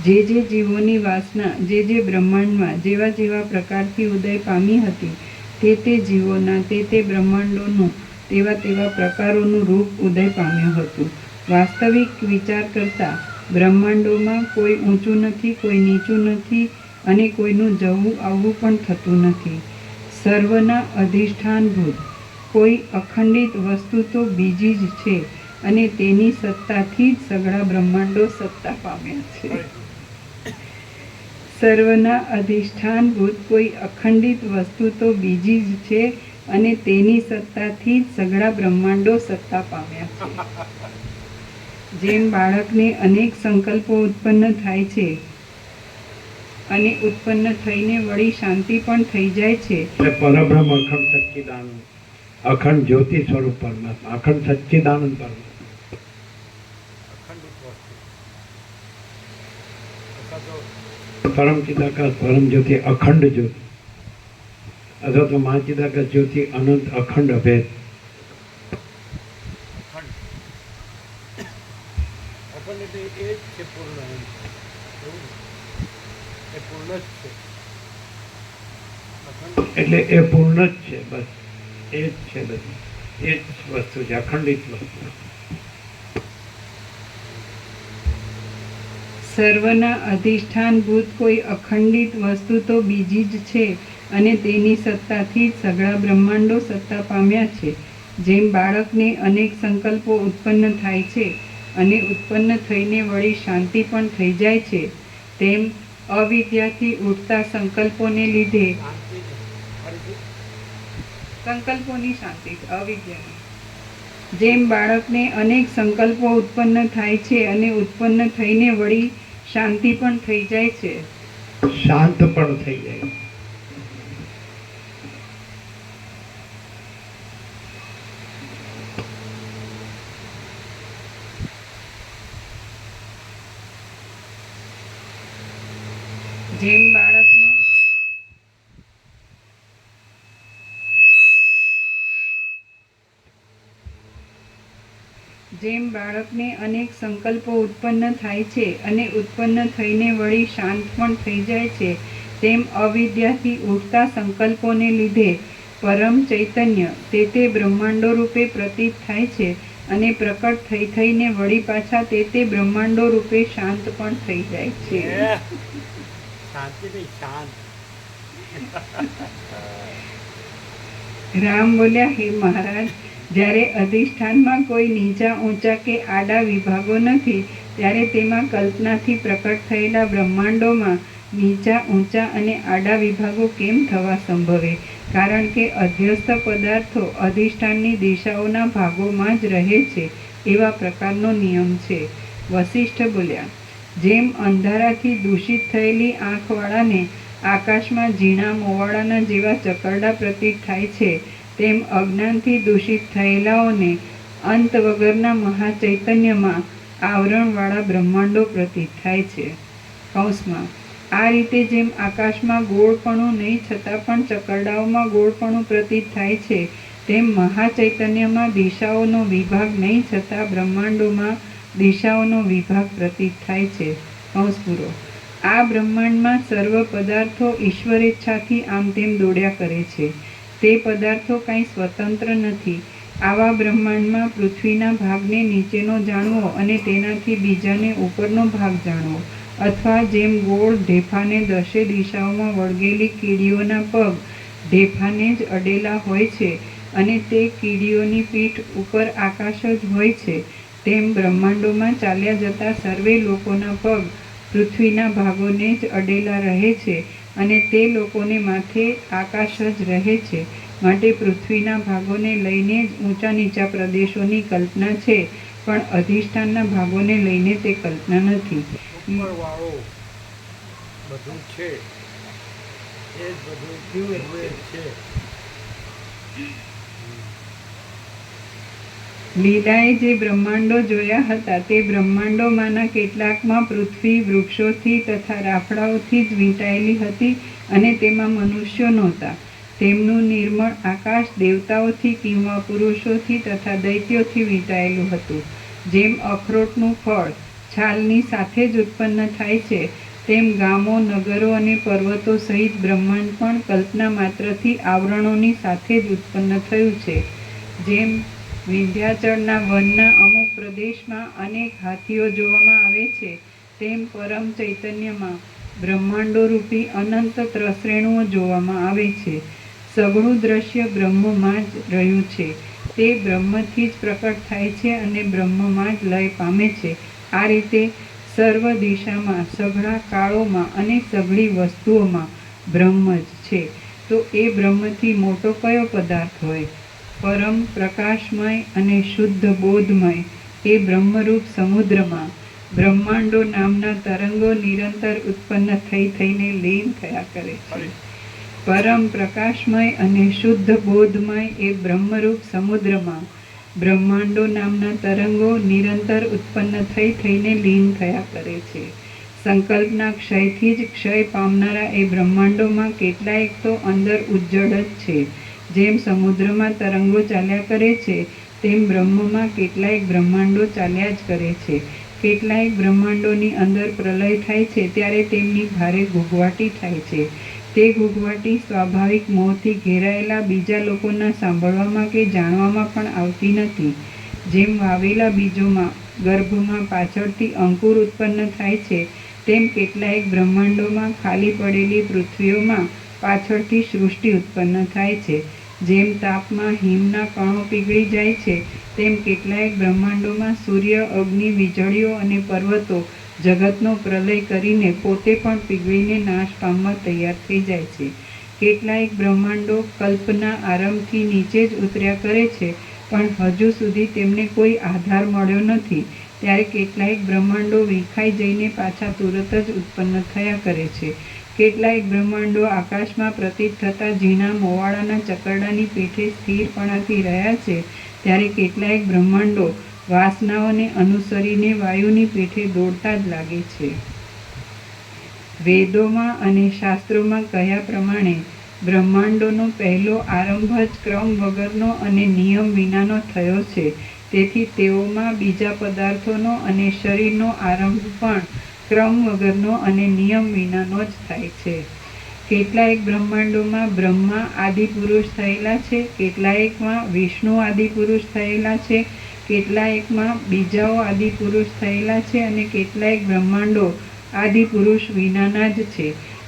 જે જીવોની વાસના જે બ્રહ્માંડમાં જેવા જેવા પ્રકારથી ઉદય પામી હતી, તે જીવોના તે બ્રહ્માંડોનું તેવા પ્રકારોનું રૂપ ઉદય પામ્યું હતું. વાસ્તવિક વિચાર કરતા બ્રહ્માંડોમાં કોઈ ઊંચું નથી, કોઈ નીચું નથી અને કોઈનું જવું આવવું પણ થતું નથી. સર્વના અધિષ્ઠાનભૂત કોઈ અખંડિત વસ્તુ તો બીજી જ છે અને તેની સત્તાથી જ સઘળા બ્રહ્માંડો સત્તા પામ્યા છે. સર્વના અધિષ્ઠાનભૂત કોઈ અખંડિત વસ્તુ તો બીજી જ છે અને તેની સત્તાથી જ સઘળા બ્રહ્માંડો સત્તા પામ્યા છે. જેમ બાળકને અનેક સંકલ્પો ઉત્પન્ન થાય છે અને ઉત્પન્ન થઈને વળી શાંતિ પણ થઈ જાય છે. પરબ્રહ્મ અખંડ સચ્ચિદાનંદ, અખંડ જ્યોતિ સ્વરૂપ પરમાત્મા, અખંડ સચ્ચિદાનંદ પરમાત્મા, અખંડિત વસ્તુ અથવા તો પરમ ચિદાકાશ, પરમ જ્યોતિ, અખંડ જ્યોતિ અથવા તો મહાચિદાકાશ જ્યોતિ, અનંત અખંડ અભેદ. અખંડ એટલે એ જ છે પૂર્ણ. એમ એવું ને? એ પૂર્ણ જ છે. અખંડ એટલે એ પૂર્ણ જ છે. બસ એ જ છે. બધી એ જ વસ્તુ છે, અખંડિત વસ્તુ. સર્વના અધિષ્ઠાનભૂત કોઈ અખંડિત વસ્તુ તો બીજી જ છે અને તેની સત્તાથી જ સઘળા બ્રહ્માંડો સત્તા પામ્યા છે. જેમ બાળકને અનેક સંકલ્પો ઉત્પન્ન થાય છે અને ઉત્પન્ન થઈને વળી શાંતિ પણ થઈ જાય છે, તેમ અવિદ્યાથી ઉઠતા સંકલ્પોને લીધે સંકલ્પોની શાંતિ અવિદ્યાની. જેમ બાળકને અનેક સંકલ્પો ઉત્પન્ન થાય છે અને ઉત્પન્ન થઈને વળી શાંતિ પણ થઈ જાય છે, શાંત પણ થઈ જાય. જેમ બાળકને અનેક સંકલ્પો ઉત્પન્ન થાય છે અને ઉત્પન્ન થઈને વળી શાંત પણ થઈ જાય છે, તેમ અવિદ્યાથી ઉઠતા સંકલ્પોને લીધે પરમ ચૈતન્ય તે બ્રહ્માંડો રૂપે પ્રતીત થાય છે અને પ્રકટ થઈને વળી પાછા તે બ્રહ્માંડો રૂપે શાંત પણ થઈ જાય છે. શાંતિ નહીં, શાંત. રામ બોલ્યા, હે મહારાજ, જ્યારે અધિષ્ઠાનમાં કોઈ નીચા ઊંચા કે આડા વિભાગો નથી, ત્યારે તેમાં કલ્પનાથી પ્રકટ થયેલા બ્રહ્માંડોમાં નીચા ઊંચા અને આડા વિભાગો કેમ થવા સંભવે? કારણ કે અધ્યસ્થ પદાર્થો અધિષ્ઠાનની દિશાઓના ભાગોમાં જ રહે છે, એવા પ્રકારનો નિયમ છે. વસિષ્ઠ બોલ્યા, જેમ અંધારાથી દૂષિત થયેલી આંખવાળાને આકાશમાં ઝીણા મોવાડાના જેવા ચકરડા પ્રતીત થાય છે, તેમ અજ્ઞાનથી દૂષિત થયેલાઓને અંત વગરના મહાચૈતન્યમાં આવરણવાળા બ્રહ્માંડો પ્રતીત થાય છે. કૌંસમાં આ રીતે જેમ આકાશમાં ગોળપણું નહીં છતાં પણ ચકરડાઓમાં ગોળપણું પ્રતીત થાય છે, તેમ મહાચૈતન્યમાં દિશાઓનો વિભાગ નહીં છતાં બ્રહ્માંડોમાં દિશાઓનો વિભાગ પ્રતીત થાય છે. કૌંસ પૂરો. આ બ્રહ્માંડમાં સર્વ પદાર્થો ઈશ્વરેચ્છાથી આમ તેમ દોડ્યા કરે છે. તે પદાર્થો કાંઈ સ્વતંત્ર નથી. આવા બ્રહ્માંડમાં પૃથ્વીના ભાગને નીચેનો જાણવો અને તેનાથી બીજાને ઉપરનો ભાગ જાણવો, અથવા જેમ ગોળ ઢેફાને દશે દિશાઓમાં વળગેલી કીડીઓના પગ ઢેફાને જ અડેલા હોય છે અને તે કીડીઓની પીઠ ઉપર આકાશ જ હોય છે, તેમ બ્રહ્માંડોમાં ચાલ્યા જતા સર્વે લોકોના પગ પૃથ્વીના ભાગોને જ અડેલા રહે છે અને તે લોકોને માથે આકાશ જ રહે છે. માટે પૃથ્વીના ભાગોને લઈને જ ઊંચા નીચા પ્રદેશોની કલ્પના છે, પણ અધિષ્ઠાનના ભાગોને લઈને તે કલ્પના નથી. ઉપરવાળો બધું છે, એ જ બધું જુએ છે. લીલાએ જે બ્રહ્માંડો જોયા હતા તે બ્રહ્માંડોમાંના કેટલાકમાં પૃથ્વી વૃક્ષોથી તથા રાફડાઓથી જ વીંટાયેલી હતી અને તેમાં મનુષ્યો નહોતા. તેમનું નિર્મળ આકાશ દેવતાઓથી કિંવા પુરુષોથી તથા દૈત્યોથી વીંટાયેલું હતું. જેમ અખરોટનું ફળ છાલની સાથે જ ઉત્પન્ન થાય છે, તેમ ગામો, નગરો અને પર્વતો સહિત બ્રહ્માંડ પણ કલ્પના માત્રથી આવરણોની સાથે જ ઉત્પન્ન થયું છે. જેમ વિંધ્યાચળના વનના અમુક પ્રદેશમાં અનેક હાથીઓ જોવામાં આવે છે, તેમ પરમ ચૈતન્યમાં બ્રહ્માંડો રૂપી અનંત ત્રશ્રેણુઓ જોવામાં આવે છે. સઘળું દ્રશ્ય બ્રહ્મમાં જ રહ્યું છે. તે બ્રહ્મથી જ પ્રકટ થાય છે અને બ્રહ્મમાં જ લય પામે છે. આ રીતે સર્વ દિશામાં, સઘળા કાળોમાં અને સઘળી વસ્તુઓમાં બ્રહ્મ જ છે. તો એ બ્રહ્મથી મોટો કયો પદાર્થ હોય? પરમ પ્રકાશમય અને શુદ્ધ બોધમય એ બ્રહ્મરૂપ સમુદ્રમાં બ્રહ્માંડો નામના તરંગો નિરંતર ઉત્પન્ન થઈને લીન થયા કરે છે. પરમ પ્રકાશમય અને શુદ્ધ બોધમય એ બ્રહ્મરૂપ સમુદ્રમાં બ્રહ્માંડો નામના તરંગો નિરંતર ઉત્પન્ન થઈને લીન થયા કરે છે. સંકલ્પના ક્ષયથી જ ક્ષય પામનારા એ બ્રહ્માંડોમાં કેટલાયક તો અંદર ઉજ્જડ જ છે. જેમ સમુદ્રમાં તરંગો ચાલ્યા કરે છે, તેમ બ્રહ્મમાં કેટલાયક બ્રહ્માંડો ચાલ્યા જ કરે છે. કેટલાયક બ્રહ્માંડોની અંદર પ્રલય થાય છે ત્યારે તેમની ભારે ઘૂઘવાટી થાય છે. તે ઘૂઘવાટી સ્વાભાવિક મોહથી ઘેરાયેલા બીજા લોકોના સાંભળવામાં કે જાણવામાં પણ આવતી નથી. જેમ વાવેલા બીજોમાં ગર્ભમાં પાછળથી અંકુર ઉત્પન્ન થાય છે, તેમ કેટલાયક બ્રહ્માંડોમાં ખાલી પડેલી પૃથ્વીઓમાં પાછળથી સૃષ્ટિ ઉત્પન્ન થાય છે. જેમ તાપમાં હિમના કણો પીગળી જાય છે, તેમ કેટલાયક બ્રહ્માંડોમાં સૂર્ય, અગ્નિ, વીજળીઓ અને પર્વતો જગતનો પ્રલય કરીને પોતે પણ પીગળીને નાશ પામવા તૈયાર થઈ જાય છે. કેટલાયક બ્રહ્માંડો કલ્પના આરંભથી નીચે જ ઉતર્યા કરે છે, પણ હજુ સુધી તેમને કોઈ આધાર મળ્યો નથી. ત્યારે કેટલાયક બ્રહ્માંડો વિખાઈ જઈને પાછા તુરત જ ઉત્પન્ન થયા કરે છે. કેટલાયક બ્રહ્માંડો આકાશમાં પ્રતીત થતા ઝીણા મોવાડાના ચકરડાની પીઠે સ્થિરપણાથી રહ્યા છે, ત્યારે કેટલાયક બ્રહ્માંડો વાસનાઓને અનુસરીને વાયુની પીઠે દોડતા જ લાગે છે. વેદોમાં અને શાસ્ત્રોમાં કહ્યા પ્રમાણે બ્રહ્માંડોનો પહેલો આરંભ જ ક્રમ વગરનો અને નિયમ વિનાનો થયો છે. તેથી તેઓમાં બીજા પદાર્થોનો અને શરીરનો આરંભ પણ ક્રમ વગરનો અને નિયમ વિનાનો જ થાય છે. કેટલાયક બ્રહ્માંડોમાં બ્રહ્મા આદિપુરુષ થયેલા છે, કેટલાયકમાં વિષ્ણુ આદિપુરુષ થયેલા છે, કેટલાયકમાં બીજાઓ આદિપુરુષ થયેલા છે અને કેટલાયક બ્રહ્માંડો આદિપુરુષ વિનાના જ છે.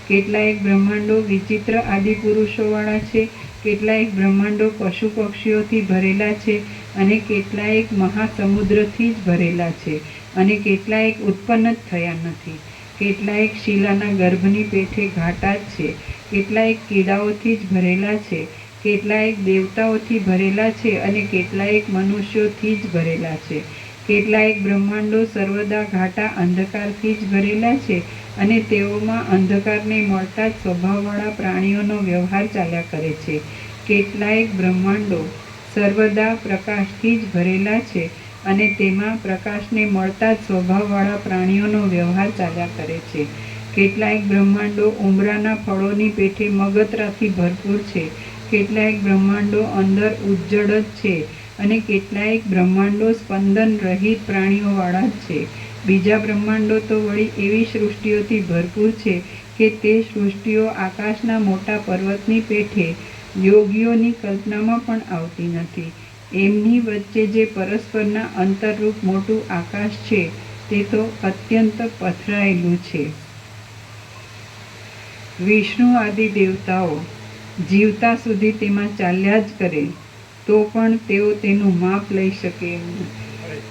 કેટલાયક બ્રહ્માંડો વિચિત્ર આદિપુરુષોવાળા છે, કેટલાયક બ્રહ્માંડો પશુ પક્ષીઓથી ભરેલા છે અને કેટલાયક મહાસમુદ્રથી જ ભરેલા છે અને કેટલાયક ઉત્પન્ન જ થયા નથી. કેટલાયક શિલાના ગર્ભની પેઠે ઘાટા જ છે, કેટલાયક કીડાઓથી જ ભરેલા છે, કેટલાયક દેવતાઓથી ભરેલા છે અને કેટલાયક મનુષ્યોથી જ ભરેલા છે. કેટલાક બ્રહ્માંડો સર્વદા ઘાટા અંધકારથી જ ભરેલા છે અને તેઓમાં અંધકારને મળતા જ સ્વભાવવાળા પ્રાણીઓનો વ્યવહાર ચાલ્યા કરે છે. કેટલાક બ્રહ્માંડો સર્વદા પ્રકાશથી જ ભરેલા છે અને તેમાં પ્રકાશને મળતા જ સ્વભાવવાળા પ્રાણીઓનો વ્યવહાર ચાલ્યા કરે છે. કેટલાક બ્રહ્માંડો ઉંબરાના ફળોની પેઠે મગતરાથી ભરપૂર છે. કેટલાક બ્રહ્માંડો અંદર ઉજ્જડ જ છે અને કેટલાક બ્રહ્માંડો સ્પંદન રહિત પ્રાણીઓવાળા જ છે. બીજા બ્રહ્માંડો તો વળી એવી સૃષ્ટિઓથી ભરપૂર છે કે તે સૃષ્ટિઓ આકાશના મોટા પર્વતની પેઠે યોગીઓની કલ્પનામાં પણ આવતી નથી. એમની વચ્ચે જે પરસ્પરના અંતરરૂપ મોટું આકાશ છે તે તો અત્યંત પથરાયેલું છે. વિષ્ણુ આદિ દેવતાઓ જીવતા સુધી તેમાં ચાલ્યા જ કરે તો પણ તેઓ તેનું માપ લઈ શકે એમ નથી.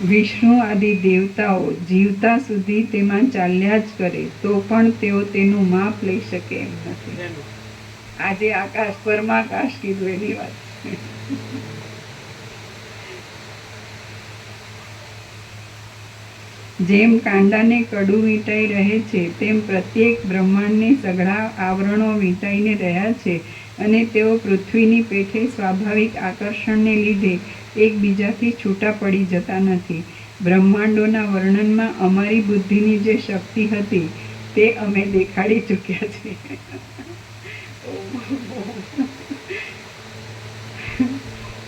વિષ્ણુ આદિ દેવતાઓ જીવતા સુધી તેમાં ચાલ્યા જ કરે તો પણ તેઓ તેનું માપ લઈ શકે એમ નથી. આજે આકાશ પરમાકાશ કીધું એની વાત છે. જેમ કાંડાને કડું વીંટાઈ રહે છે તેમ પ્રત્યેક બ્રહ્માંડને સઘળા આવરણો વીંટાઈને રહ્યા છે અને તેઓ પૃથ્વીની પેઠે સ્વાભાવિક આકર્ષણને લીધે એકબીજાથી છૂટા પડી જતા નથી. બ્રહ્માંડોના વર્ણનમાં અમારી બુદ્ધિની જે શક્તિ હતી તે અમે દેખાડી ચૂક્યા છીએ.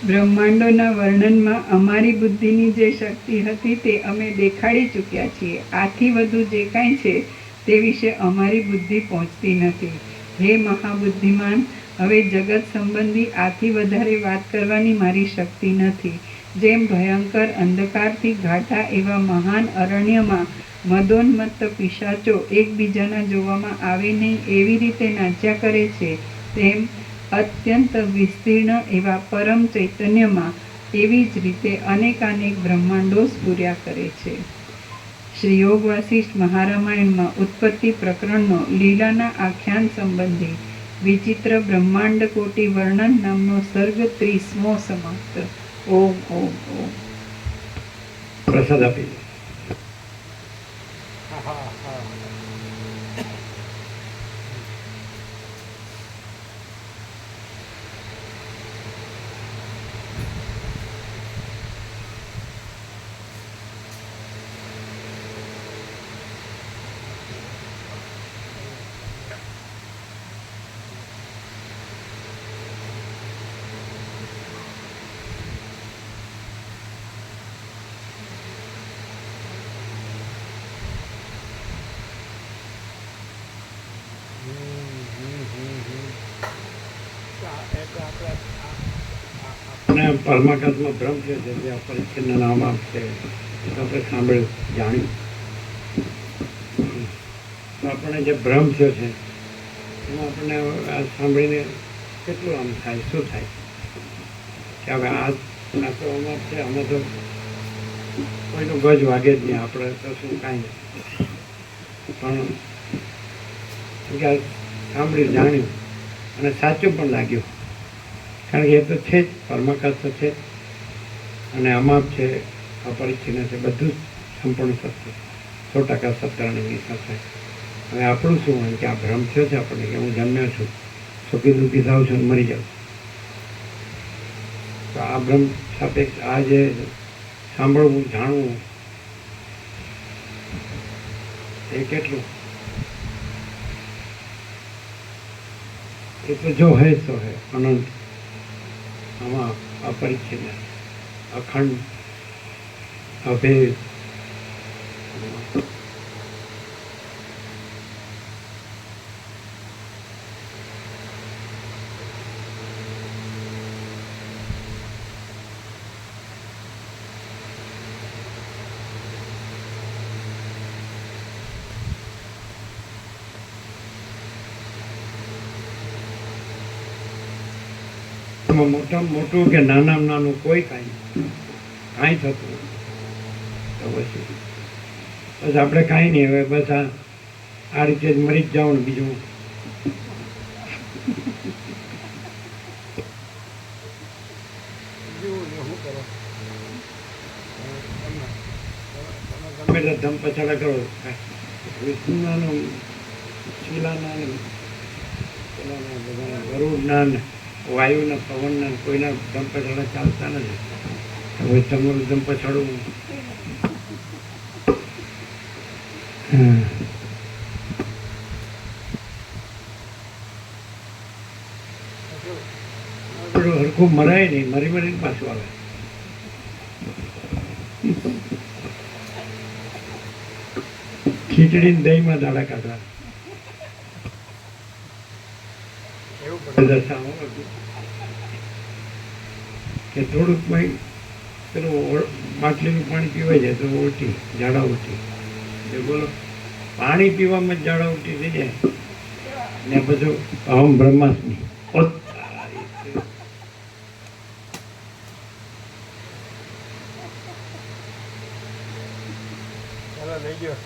બ્રહ્માંડોના વર્ણનમાં અમારી બુદ્ધિની જે શક્તિ હતી તે અમે દેખાડી ચૂક્યા છીએ. આથી વધુ જે કાંઈ છે તે વિશે અમારી બુદ્ધિ પહોંચતી નથી. હે મહાબુદ્ધિમાન, હવે જગત સંબંધી આથી વધારે વાત કરવાની મારી શક્તિ નથી. જેમ ભયંકર અંધકારથી ઘાટા એવા મહાન અરણ્યમાં મદોન્મત્ત પિશાચો એકબીજાના જોવામાં આવે નહીં એવી રીતે નાચ્યા કરે છે, તેમ અત્યંત વિસ્તીર્ણ એવા પરમ ચૈતન્યમાં એવી જ રીતે અનેકાનેક બ્રહ્માંડો સ્ફુર્યા કરે છે. શ્રી યોગ વાસિષ્ઠ મહારામાયણમાં ઉત્પત્તિ પ્રકરણનો લીલાના આખ્યાન સંબંધી વિચિત્ર બ્રહ્માંડ કોટી વર્ણન નામનો સર્ગ 30મો સમાપ્ત. ઓમ ઓમ ઓમ. પ્રસાદ આપી દો. અને પરમાકાશમાં બ્રહ્મ છે જે અપરિચ્છિન્ન નામ આપશે આપણે સાંભળ્યું જાણ્યું. તો આપણે જે ભ્રમ થયો છે એમાં આપણને આ સાંભળીને કેટલું આમ થાય, શું થાય કે હવે આ તો અમાર છે, અમે તો કોઈનું ગજ વાગે જ નહીં, આપણે તો શું કાંઈ નહીં. પણ કે સાંભળ્યું, જાણ્યું અને સાચું પણ લાગ્યું. કારણ કે એ તો છે જ, પરમાકાશ તો છે જ અને અમાપ છે, અપરિચ્છિન્ન છે, બધું જ સંપૂર્ણ સત્ય, 100% સત્યની વિશ્વાસ થાય. હવે આપણું શું હોય કે આ ભ્રમ થયો છે આપણને કે હું જન્મ્યો છું, સુખી દુઃખી થાઉં છું અને મરી જાઉં છું. તો આ ભ્રમ સાપેક્ષ આ જે સાંભળવું, જાણવું એ કેટલું, એ તો જો હે તો હે અનંત, આમાં અપરિચ્છિન્ન, અખંડ, અભેદ. મોટામાં મોટું કે નાનામાં નાનું કોઈ કાંઈ થતું નથી. તો બસ આપણે કાંઈ નહીં, હવે બસ આ રીતે જ મરી જ જાઓ ને બીજું એટલે ધમ પછાડા કરો. વિષ્ણુના ને શિલાના ને પેલાના બધાના ગરુડના ને વાયુના પવનના ને કોઈના ધમ પછાડા ચાલતા નથી. હવે તમારું ધમ પછાડું હરખું મરાય નહીં, મરી મરીને પાછું આવે. ખીચડી દહીંમાં દાડા કાઢવા એવું પડે દશામાં બધું. કે થોડુંક પેલું માટલીનું પાણી પીવાઈ જાય તો ઉલટી ઝાડા ઉલટી. એ બોલો પાણી પીવામાં જ ઝાડા ઉલટી થઈ જાય ને બધું અહમ બ્રહ્માસ્મી. ચાલો લઈ ગયો.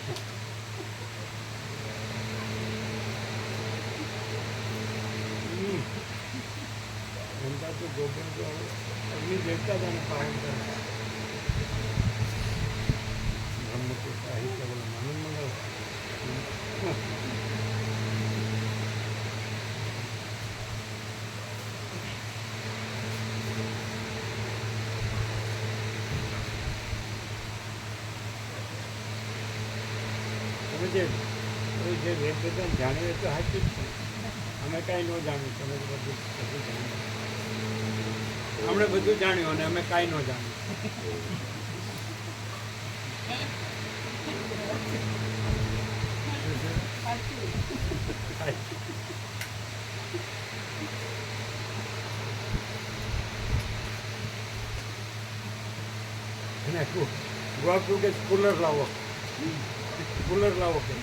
અગ્નિ દેવતા જ આને પાવન કરે. બ્રહ્મપુર સાહિત્ય બોલો માનવ મંગળ. તમે જે વેદ વેદાંત જાણીએ તો સાચું જ છે. અમે કાંઈ ન જાણ્યું, તમે બધું જાણ્યું. અમને બધું જાણ્યું અને અમે કાંઈ ન જાણ્યું. ગુઆપુર કે કુલર લાવો, કુલર લાવો કે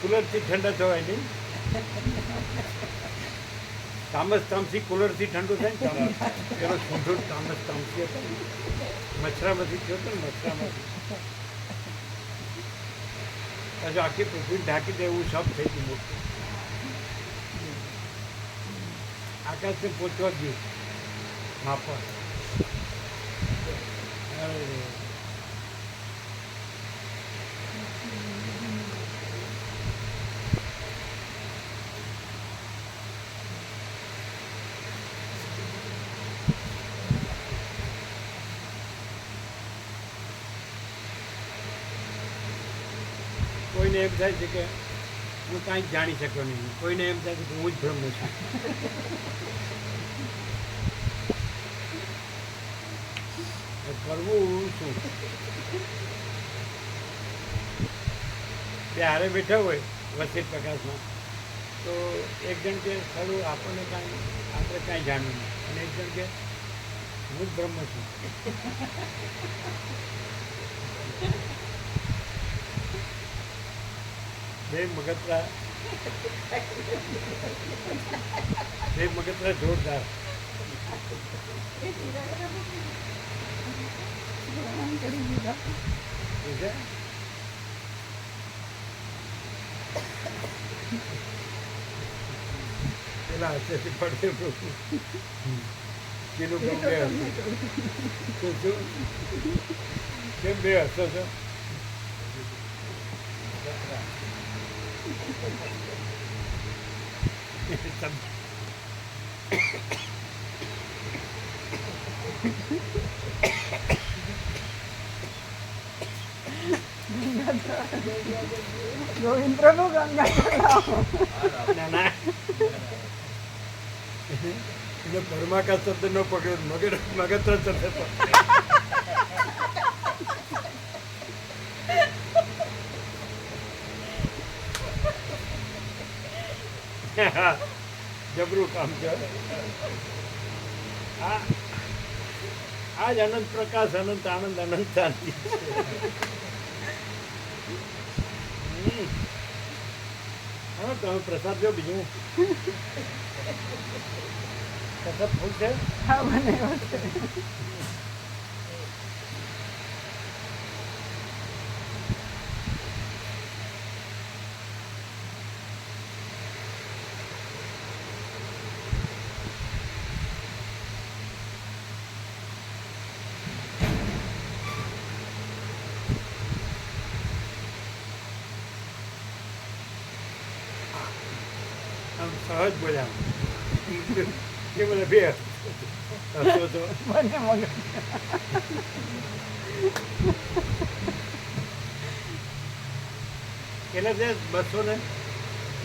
કુલરથી ઠંડા થવાય નહીં. તામસ તામસી કુલરથી ઠંડુ થાય ને. પેલો ઠંડુ તામસ તામસી હતો મચ્છરામાંથી થયો હતો ને, મચ્છરામાંથી હજુ આખી પૃથ્વી ઢાંકી દે એવું સબ થઈ ગયું મોટું. આકાશને પહોંચવા જ ગયું માપા. કોઈને એમ થાય છે કે હું કાંઈ જ જાણી શક્યો નહીં, કોઈને એમ થાય છે કે હું જ બ્રહ્મ છું. કરવું શું? બે હારે બેઠા હોય વસીત પ્રકાશમાં તો એક જણ કે ખરું આપણને કાંઈ આપણે કાંઈ જાણ્યું નહીં, અને એક જણ કે હું જ બ્રહ્મ છું. બે મગતરા જોરદાર. પેલા હાથેથી પડશે પેલું બે કેમ બે હસો છો? ગોવિંદ્રનું ના એટલે પરમાકાશ શબ્દ ન પકડ્યો, મગત્ર શબ્દ જબરું કામ છે. આ જ અનંત પ્રકાશ, અનંત આનંદ, અનંત શાંતિ. હા તમે પ્રસાદ જો બીજું પ્રસાદ ફૂલ છે. હા બનાવ્યો છે. સહજ બોલ્યા એ બોલે બે હસો તો મને મગજ કેટલા છે 200 ને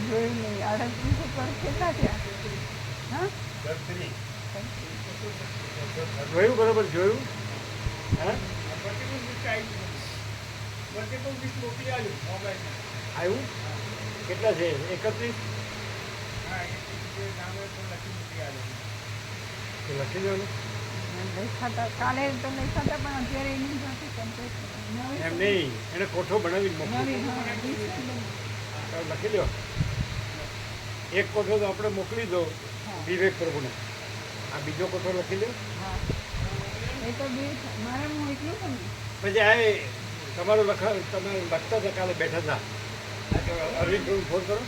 જોયું નહીં 38 ઉપર કેટલા થયા હા જોયું બરોબર જોયું હા આવ્યું કેટલા છે 31 તો લખી દો ને લખાતા કાલે તો લખાતા પણ અત્યારે એની સાથે કમ્પ્લીટ એમ નહીં એને કોઠો બનાવીને મોકલી નવી હા લખી દો એક કોઠો તો આપણે મોકલી દો વિવેક પ્રભુને આ બીજો કોઠો લખી દો હા એ તો બે મારે હું એટલું પણ પછી આ તમારું તમે લખતા હતા કાલે બેઠા હતા અરવિંદ પ્રભુ ફોન કરો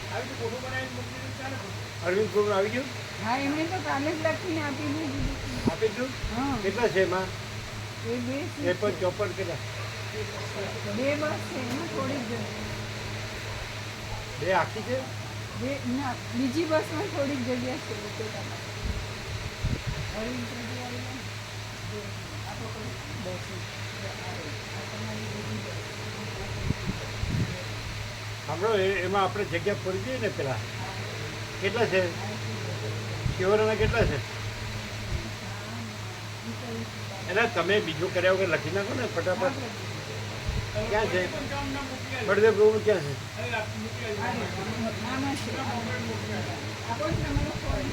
અરવિંદ પ્રભુ આવી ગયું હા એમને તો કાલે જ લખીને આપી દીધું આપી દઉં હા કેટલા છે એમાં એ બે 53 કેટલા બે બસ છે એમાં થોડીક બે આખી છે બે ના બીજી બસમાં થોડીક જગ્યા છે લોકેટામાં અરવિંદ પ્રભુ આવેલા ને, આ પકડો, બેસી. આ તમારી બીજી બસ. સાંભળો એમાં આપણે જગ્યા પૂરી દઈએ ને પેલા કેટલા છે શિવરાના કેટલા છે એટલે તમે બીજું કર્યા વગર લખી નાખો ને ફટાફટ ક્યાં છે બળદેવ પ્રભુ ક્યાં છે આમાં છે આપો જ તમારો ફોન.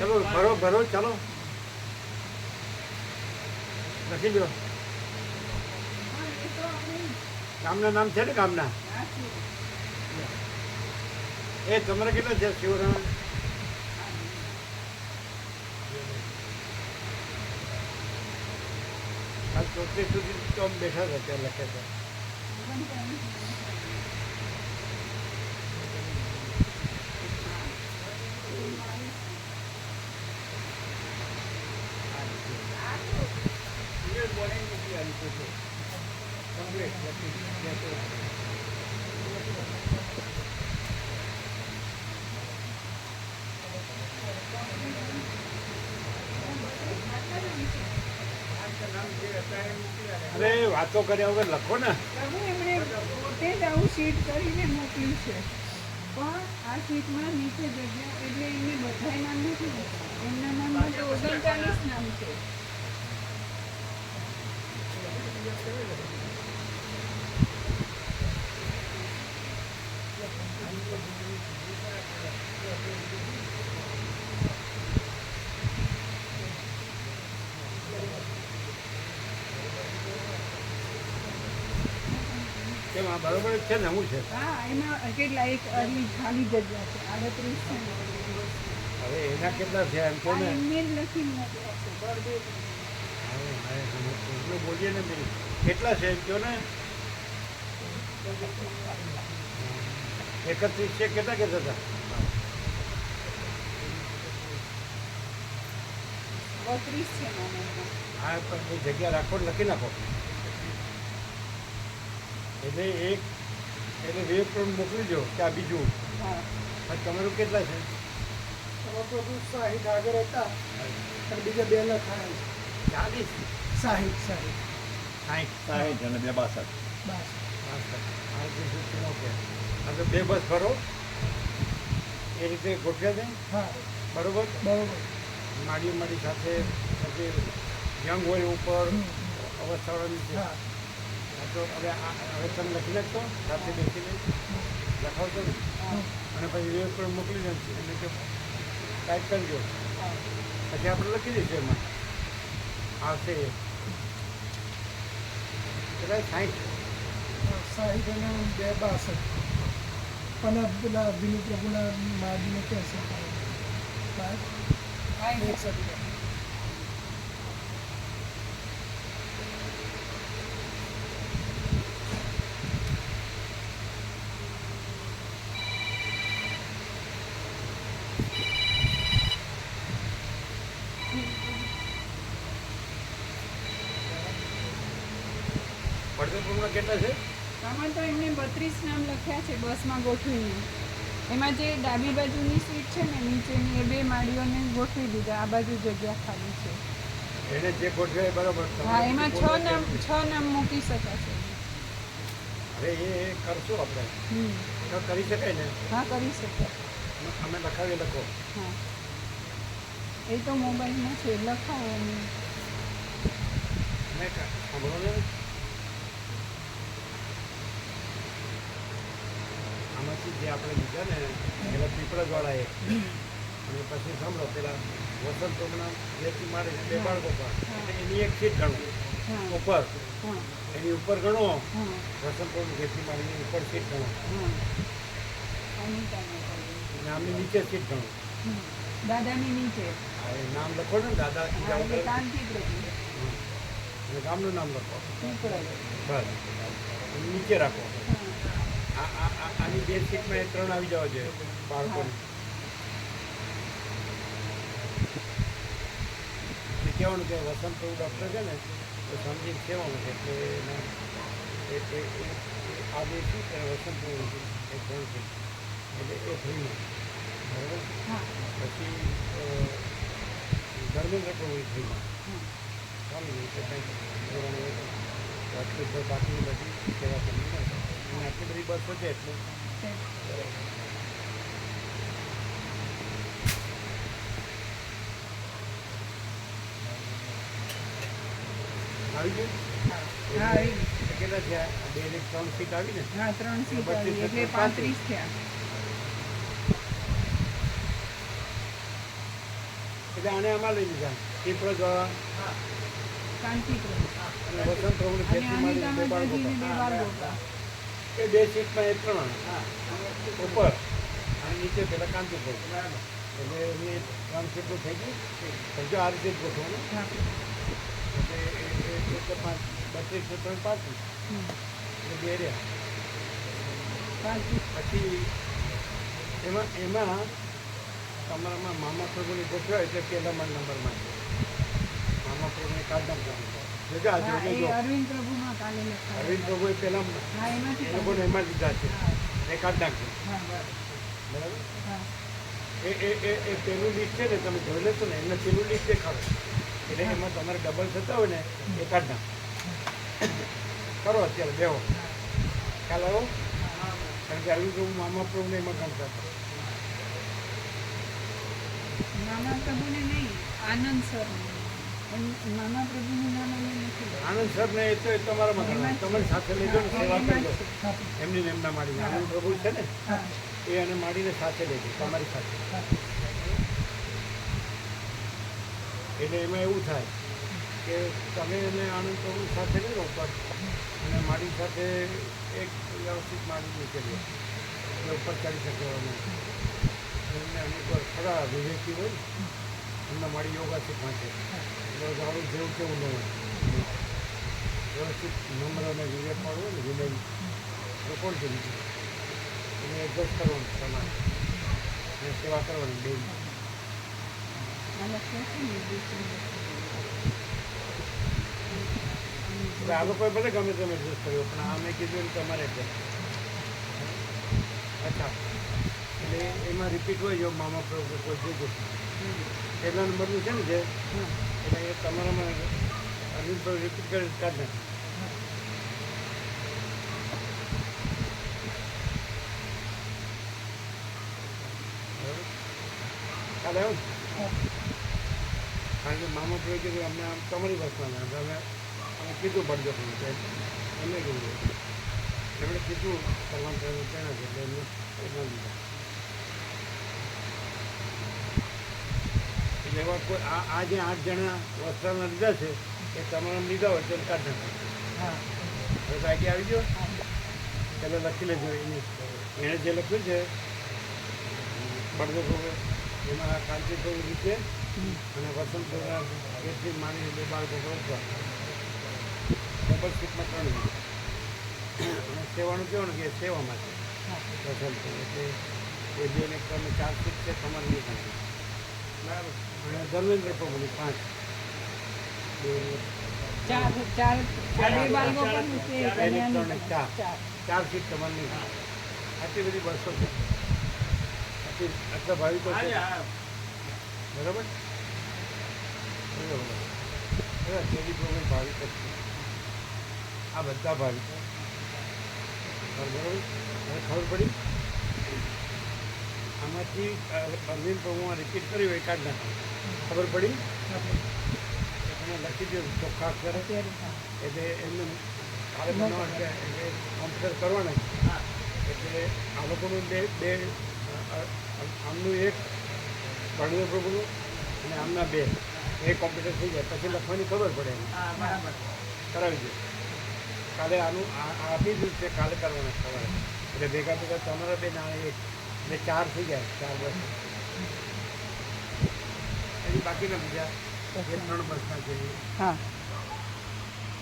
ચલો ભરો ભરો ચાલો લખી દો હા, એ તો આપણે ગામના નામ છે ને ગામના આ છે. એ તમારે કેટલા છે શિવરાના આ 34 સુધી તો અમે બેઠા હતા ત્યાં લખે છે અરે વાતો કર્યા વગર લખો ને પ્રભુ એમણે પોતે જ આવું શીટ કરીને મોકલ્યું છે પણ આ શીટમાં નીચે જગ્યા એટલે એમને બધાય નામ નથી લખ્યા. એમના નામમાં તો 39 નામ છે. કેમ આ બરોબર જ છે ને હું છે હા એમાં કેટલા એક અરલી ખાલી જગ્યા છે 38 છે ને. હવે એના કેટલા છે એમ કહો આ ને એમને જ લખીને મોકલ્યા છે બળદેવ. એટલું બોલીએ ને બેન કેટલા છે એમ કહો ને 31 છે કેટલા કહેતા હતા 32 છે નામ એમના. હા પણ એ જગ્યા રાખો ને લખી નાખો એટલે એક એટલે વિવેક પ્રભુ મોકલી દો કે આ બીજું હા અને તમારું કેટલા છે પ્રભુ 60 આગળ હતા અને બીજા 2 લખાયા છે 40 60 60 અને 2 62 બસ આ તો 2 બસ ભરો એ રીતે ગોઠવ્યા છે હા બરોબર બરોબર માડી સાથે પછી યંગ હોય ઉપર અવસ્થાવાળા નીચે હા તો હવે હવે તમે લખી નાખશો સાથે બેસીને લખાવશો ને અને પછી વિવેક પણ મોકલી દે એટલે કે ટાઈપ કરજો પછી આપણે લખી દઈશું એમાં આવશે કેટલા 60 60 અને 2 62 પણ પેલા વિનુ પ્રભુના માદીને ક્યાં છે બાર એક સત્ય પડદરપુરના કેટલા છે આમાં તો એમને 32 નામ લખ્યા છે બસમાં ગોઠવીને એમાં જે ડાબી બાજુની સીટ છે ને નીચેની એ 2 માળીઓને ગોઠવી દીધા. આ બાજુ જગ્યા ખાલી છે. એને જે ગોઠવે એ બરોબર. હા, એમાં 6 નામ મૂકી શકાશે. હવે એ કરશું આપણે. હમ. તો કરી શકાય ને? હા, કરી શકાય. અમે લખાવી લખો. હા, એ તો મોબાઈલમાં છે, લખાવો અને મેં સાંભળો ને, આમાંથી જે આપણે લીધા ને પેલા પીપળજવાળા એક, અને પછી સાંભળો પેલા વસંત હમણાં જેથી મારે 2 બાળકો પર એટલે એની એક સીટ ગણો હા. ઉપર, હા. એની ઉપર ગણો હા. વસંત જેથી મારી ઉપર સીટ ગણો હા. અનિતાને કહ્યું. અને આમની નીચે સીટ ગણો. હમ. દાદાની નીચે. આ એ નામ લખો ને દાદા હા, કીધા એટલે વગર. કાંતિ પ્રભુ. અને ગામનું નામ લખો પીપળજ. બસ. અને નીચે રાખો. હા. આની 2 સીટમાં એ 3 આવી જવા જોઈએ બાળકોને. એ કહેવાનું કે વસંત પ્રભુ ડૉક્ટર છે ને તો સમજીને કહેવાનું છે એટલે એના આ 2 સીટ અને વસંત પ્રભુ એ 3 સીટ એટલે એ ફ્રીમાં બરાબર. હા. પછી ધર્મેન્દ્ર પ્રભુ એ ફ્રીમાં હા. ચાલી રીતે કંઈક કરવાનું હોય તો આટલી તો બાકીની બધી સેવા કરવી પડે અને આટલી બધી બસો છે એટલે આવી ગયું. હા, આવી ગઈ. એટલે કેટલા થયા? 2 ને 3 સીટ આવી ને. હા, 3 સીટ આવી એટલે 35 થયા. એટલે આને આમાં લઈ લીધા પીપળજવાળા કાંતિ પ્રભુ. અને વસંત પ્રભુની અને ખેતી મારી 2 અનિતા બાળકો માતાજીને 2 પર. બાળકો. એ 2 સીટમાં એ 3 ઉપર અને નીચે પેલા કાંતિ પ્રભુ એટલે એની 3 સીટો થઈ ગઈ. સમજો આ રીતે જ ગોઠવવાનું હા. એટલે એટલે 32 ને 3 35 હમ. એટલે 2 રહ્યા. કાંતિ. પછી એમાં તમારામાં મામા પ્રભુની ગોઠવાય એટલે પહેલામાં નંબરમાં છે મામા પ્રભુને કાર્ડ નામ જોજો આ હા, એ જોજો. અરવિંદ પ્રભુમાં કાલે લખાયું. અરવિંદ પ્રભુએ પહેલા હા, એમાંથી એ લોકોને એમાં લીધા છે હા. એ કાર્ડ નાખજો હા, બરાબર. બરાબર. હા. એ પેલું લિસ્ટ છે ને તમે જોઈ લેશો ને એમને પેલું લિસ્ટ દેખાડો એટલે એમાં તમારે ડબલ થતા હોય ને એ કાર્ડ નાખ કરો અત્યારે બેહો ખ્યાલ આવ્યો. કારણ કે અરવિંદ પ્રભુ મામા પ્રભુને એમાં ગણતા હતા. મામા પ્રભુને નહીં, આનંદ સર. મામા પ્રભુનું નામ અમે નથી લેતા. આનંદ સર ને એ તો એ તમારામાં એમાં જ તમારી સાથે લેજો ને હા, સેવા એમાં કરજો જ છે. એમની ને એમના માડીને હા. આનંદ પ્રભુ છે ને હા. એ અને માડીને સાથે લેજો તમારી સાથે. એટલે એમાં એવું થાય કે તમે એને આનંદ પ્રભુ સાથે લઈ લો ઉપર અને મારી સાથે એક વ્યવસ્થિત માડી નીકળીએ એટલે ઉપર ચડી શકે એમને અનેક વાર ખરા વિવેકી હોય ને એમના માડી યોગા શીખવા છે એટલે જાડું જેવું કેવું ન હોય વ્યવસ્થિત નમ્ર અને વિવેક વાળું હોય ને વિનય તો કોણ છે બીજું એને એડજસ્ટ કરવાનું તમારે અને સેવા કરવાની બે. આ લખ્યું છે ને, એટલે આ લોકોએ ભલે ગમે તેમ એડજસ્ટ કર્યો પણ આ મેં કીધું એમ તમારે એડજસ્ટ. અચ્છા એટલે એમાં રિપીટ હોય જો મામા પ્રભુ કોઈ જોજો પહેલા નંબરનું છે ને જે એટલે એ તમારામાં અનિલ પ્રભુ રિપીટ કરે કાઢ નાખે. કાલે આવું કારણ કે મામા પ્રભુ કીધું અમને આમ તમારી બસમાં ના અમે કીધું પડજો પણ એમને કીધું એમણે કીધું સલમાન સાહેબ તેના છે એટલે એમને એમાં લીધા. એટલે એવા કોઈ આ જે 8 જણા વસ્ત્રાના લીધા છે એ તમારા લીધા હોય તો કાઢ નાખે. હા. હવે તો આઈડિયા આવી ગયો. પહેલાં લખી લેજો એની એણે જે લખ્યું છે બળદેવ પ્રભુ એમાં કાંતિ પ્રભુ રીતે અને વસંત પ્રભુ એટલી માની 2 બાળકો પહોંચવા ડબલ સીટમાં 3 લીધું અને સેવાનું કહેવાનું કે સેવામાં છે વસંત પ્રભુ એટલે એ 2 ને 3 ને 4 સીટ છે તમારે નહીં ગણવી બરાબર. અને ધર્મેન્દ્ર પ્રભુની 5 ચાર ચાર ચાર બે બાળકો પણ છે, બે ને કન્યાની ત્રણ ને ચાર. ચાર. 4 સીટ તમારે નહીં ગણવી. આટલી બધી બસો છે આટલા ભાવિકો છે બરાબર કેદી પ્રભુ ભાવિક જ છે આ બધા ભાવિકો બરાબર મને ખબર પડી આમાંથી અરવિંદ પ્રભુમાં રિપીટ કર્યું એ કાઢ નાખો ખબર પડી તમે લખી દો ચોખ્ખા અક્ષરે એટલે એમને કાલે બનાવવા એટલે કોમ્પ્યુટર કરવાના એટલે આ લોકોનું બે આમનું એક અરવિંદ પ્રભુનું અને આમના બે એ કોમ્પ્યુટર થઈ જાય પછી લખવાની ખબર પડે કરાવી દો કાલે આનું આપી દીધું છે કાલે કરવાના સવારે એટલે ભેગા ભેગા તમારા બે ના એક એટલે 4 થઈ જાય 4 બસ એની બાકીના બીજા 3 બસના છે હા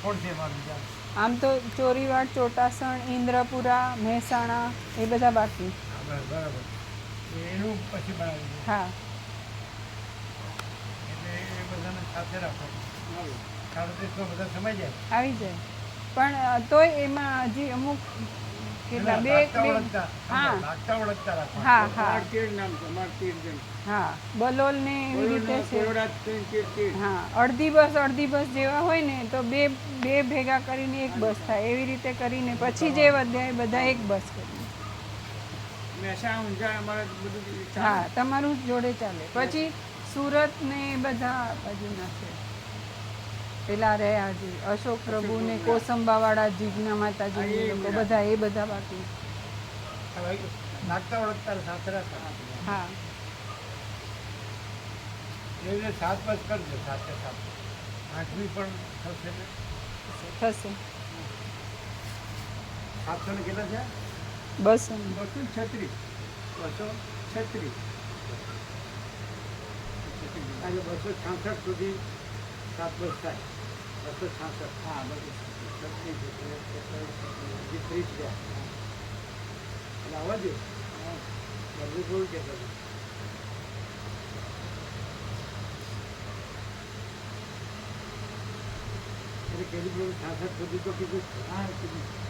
કોણ છે એમાં બીજા આમ તો ચોરીવાડ, ચોટાસણ, ઇન્દ્રપુરા, મહેસાણા એ બધા બાકી. બરાબર એનું પછી બનાવી દે હા એટલે એ બધાને સાથે રાખો સારો દેશમાં બધા સમાઈ જાય આવી જાય પણ તોય એમાં હજી અમુક કેટલા બે હા લાગતા ઓળખતા રાખો હા હા નામ તમારે 13 જણ હા બલોલ ને એવી રીતે છે હા અડધી બસ જેવા હોય ને તો બે ભેગા કરીને એક બસ થાય એવી રીતે કરીને પછી જે વધ્યા એ બધા એક બસ કરીને હા તમારું જોડે ચાલે પછી સુરત ને એ બધા બાજુના છે પેલા રહ્યા હજી અશોક પ્રભુ ને કોસંબાવાળા જીજ્ઞા માતાજી લોકો બધા એ બધા બાકી લાગતા ઓળખતા સાથે રાખો હા એ રીતે 7 બસ કરજો સાથે 8મી પણ થશે ને થશે 700 ને કેટલા છે 236 236 એટલે 266 સુધી 7 બસ થાય 266 હા 236 30 ગયા એટલે આવવા દે બધું જોયું કે એટલે કેવી 66 સુધી તો કીધું હા કીધું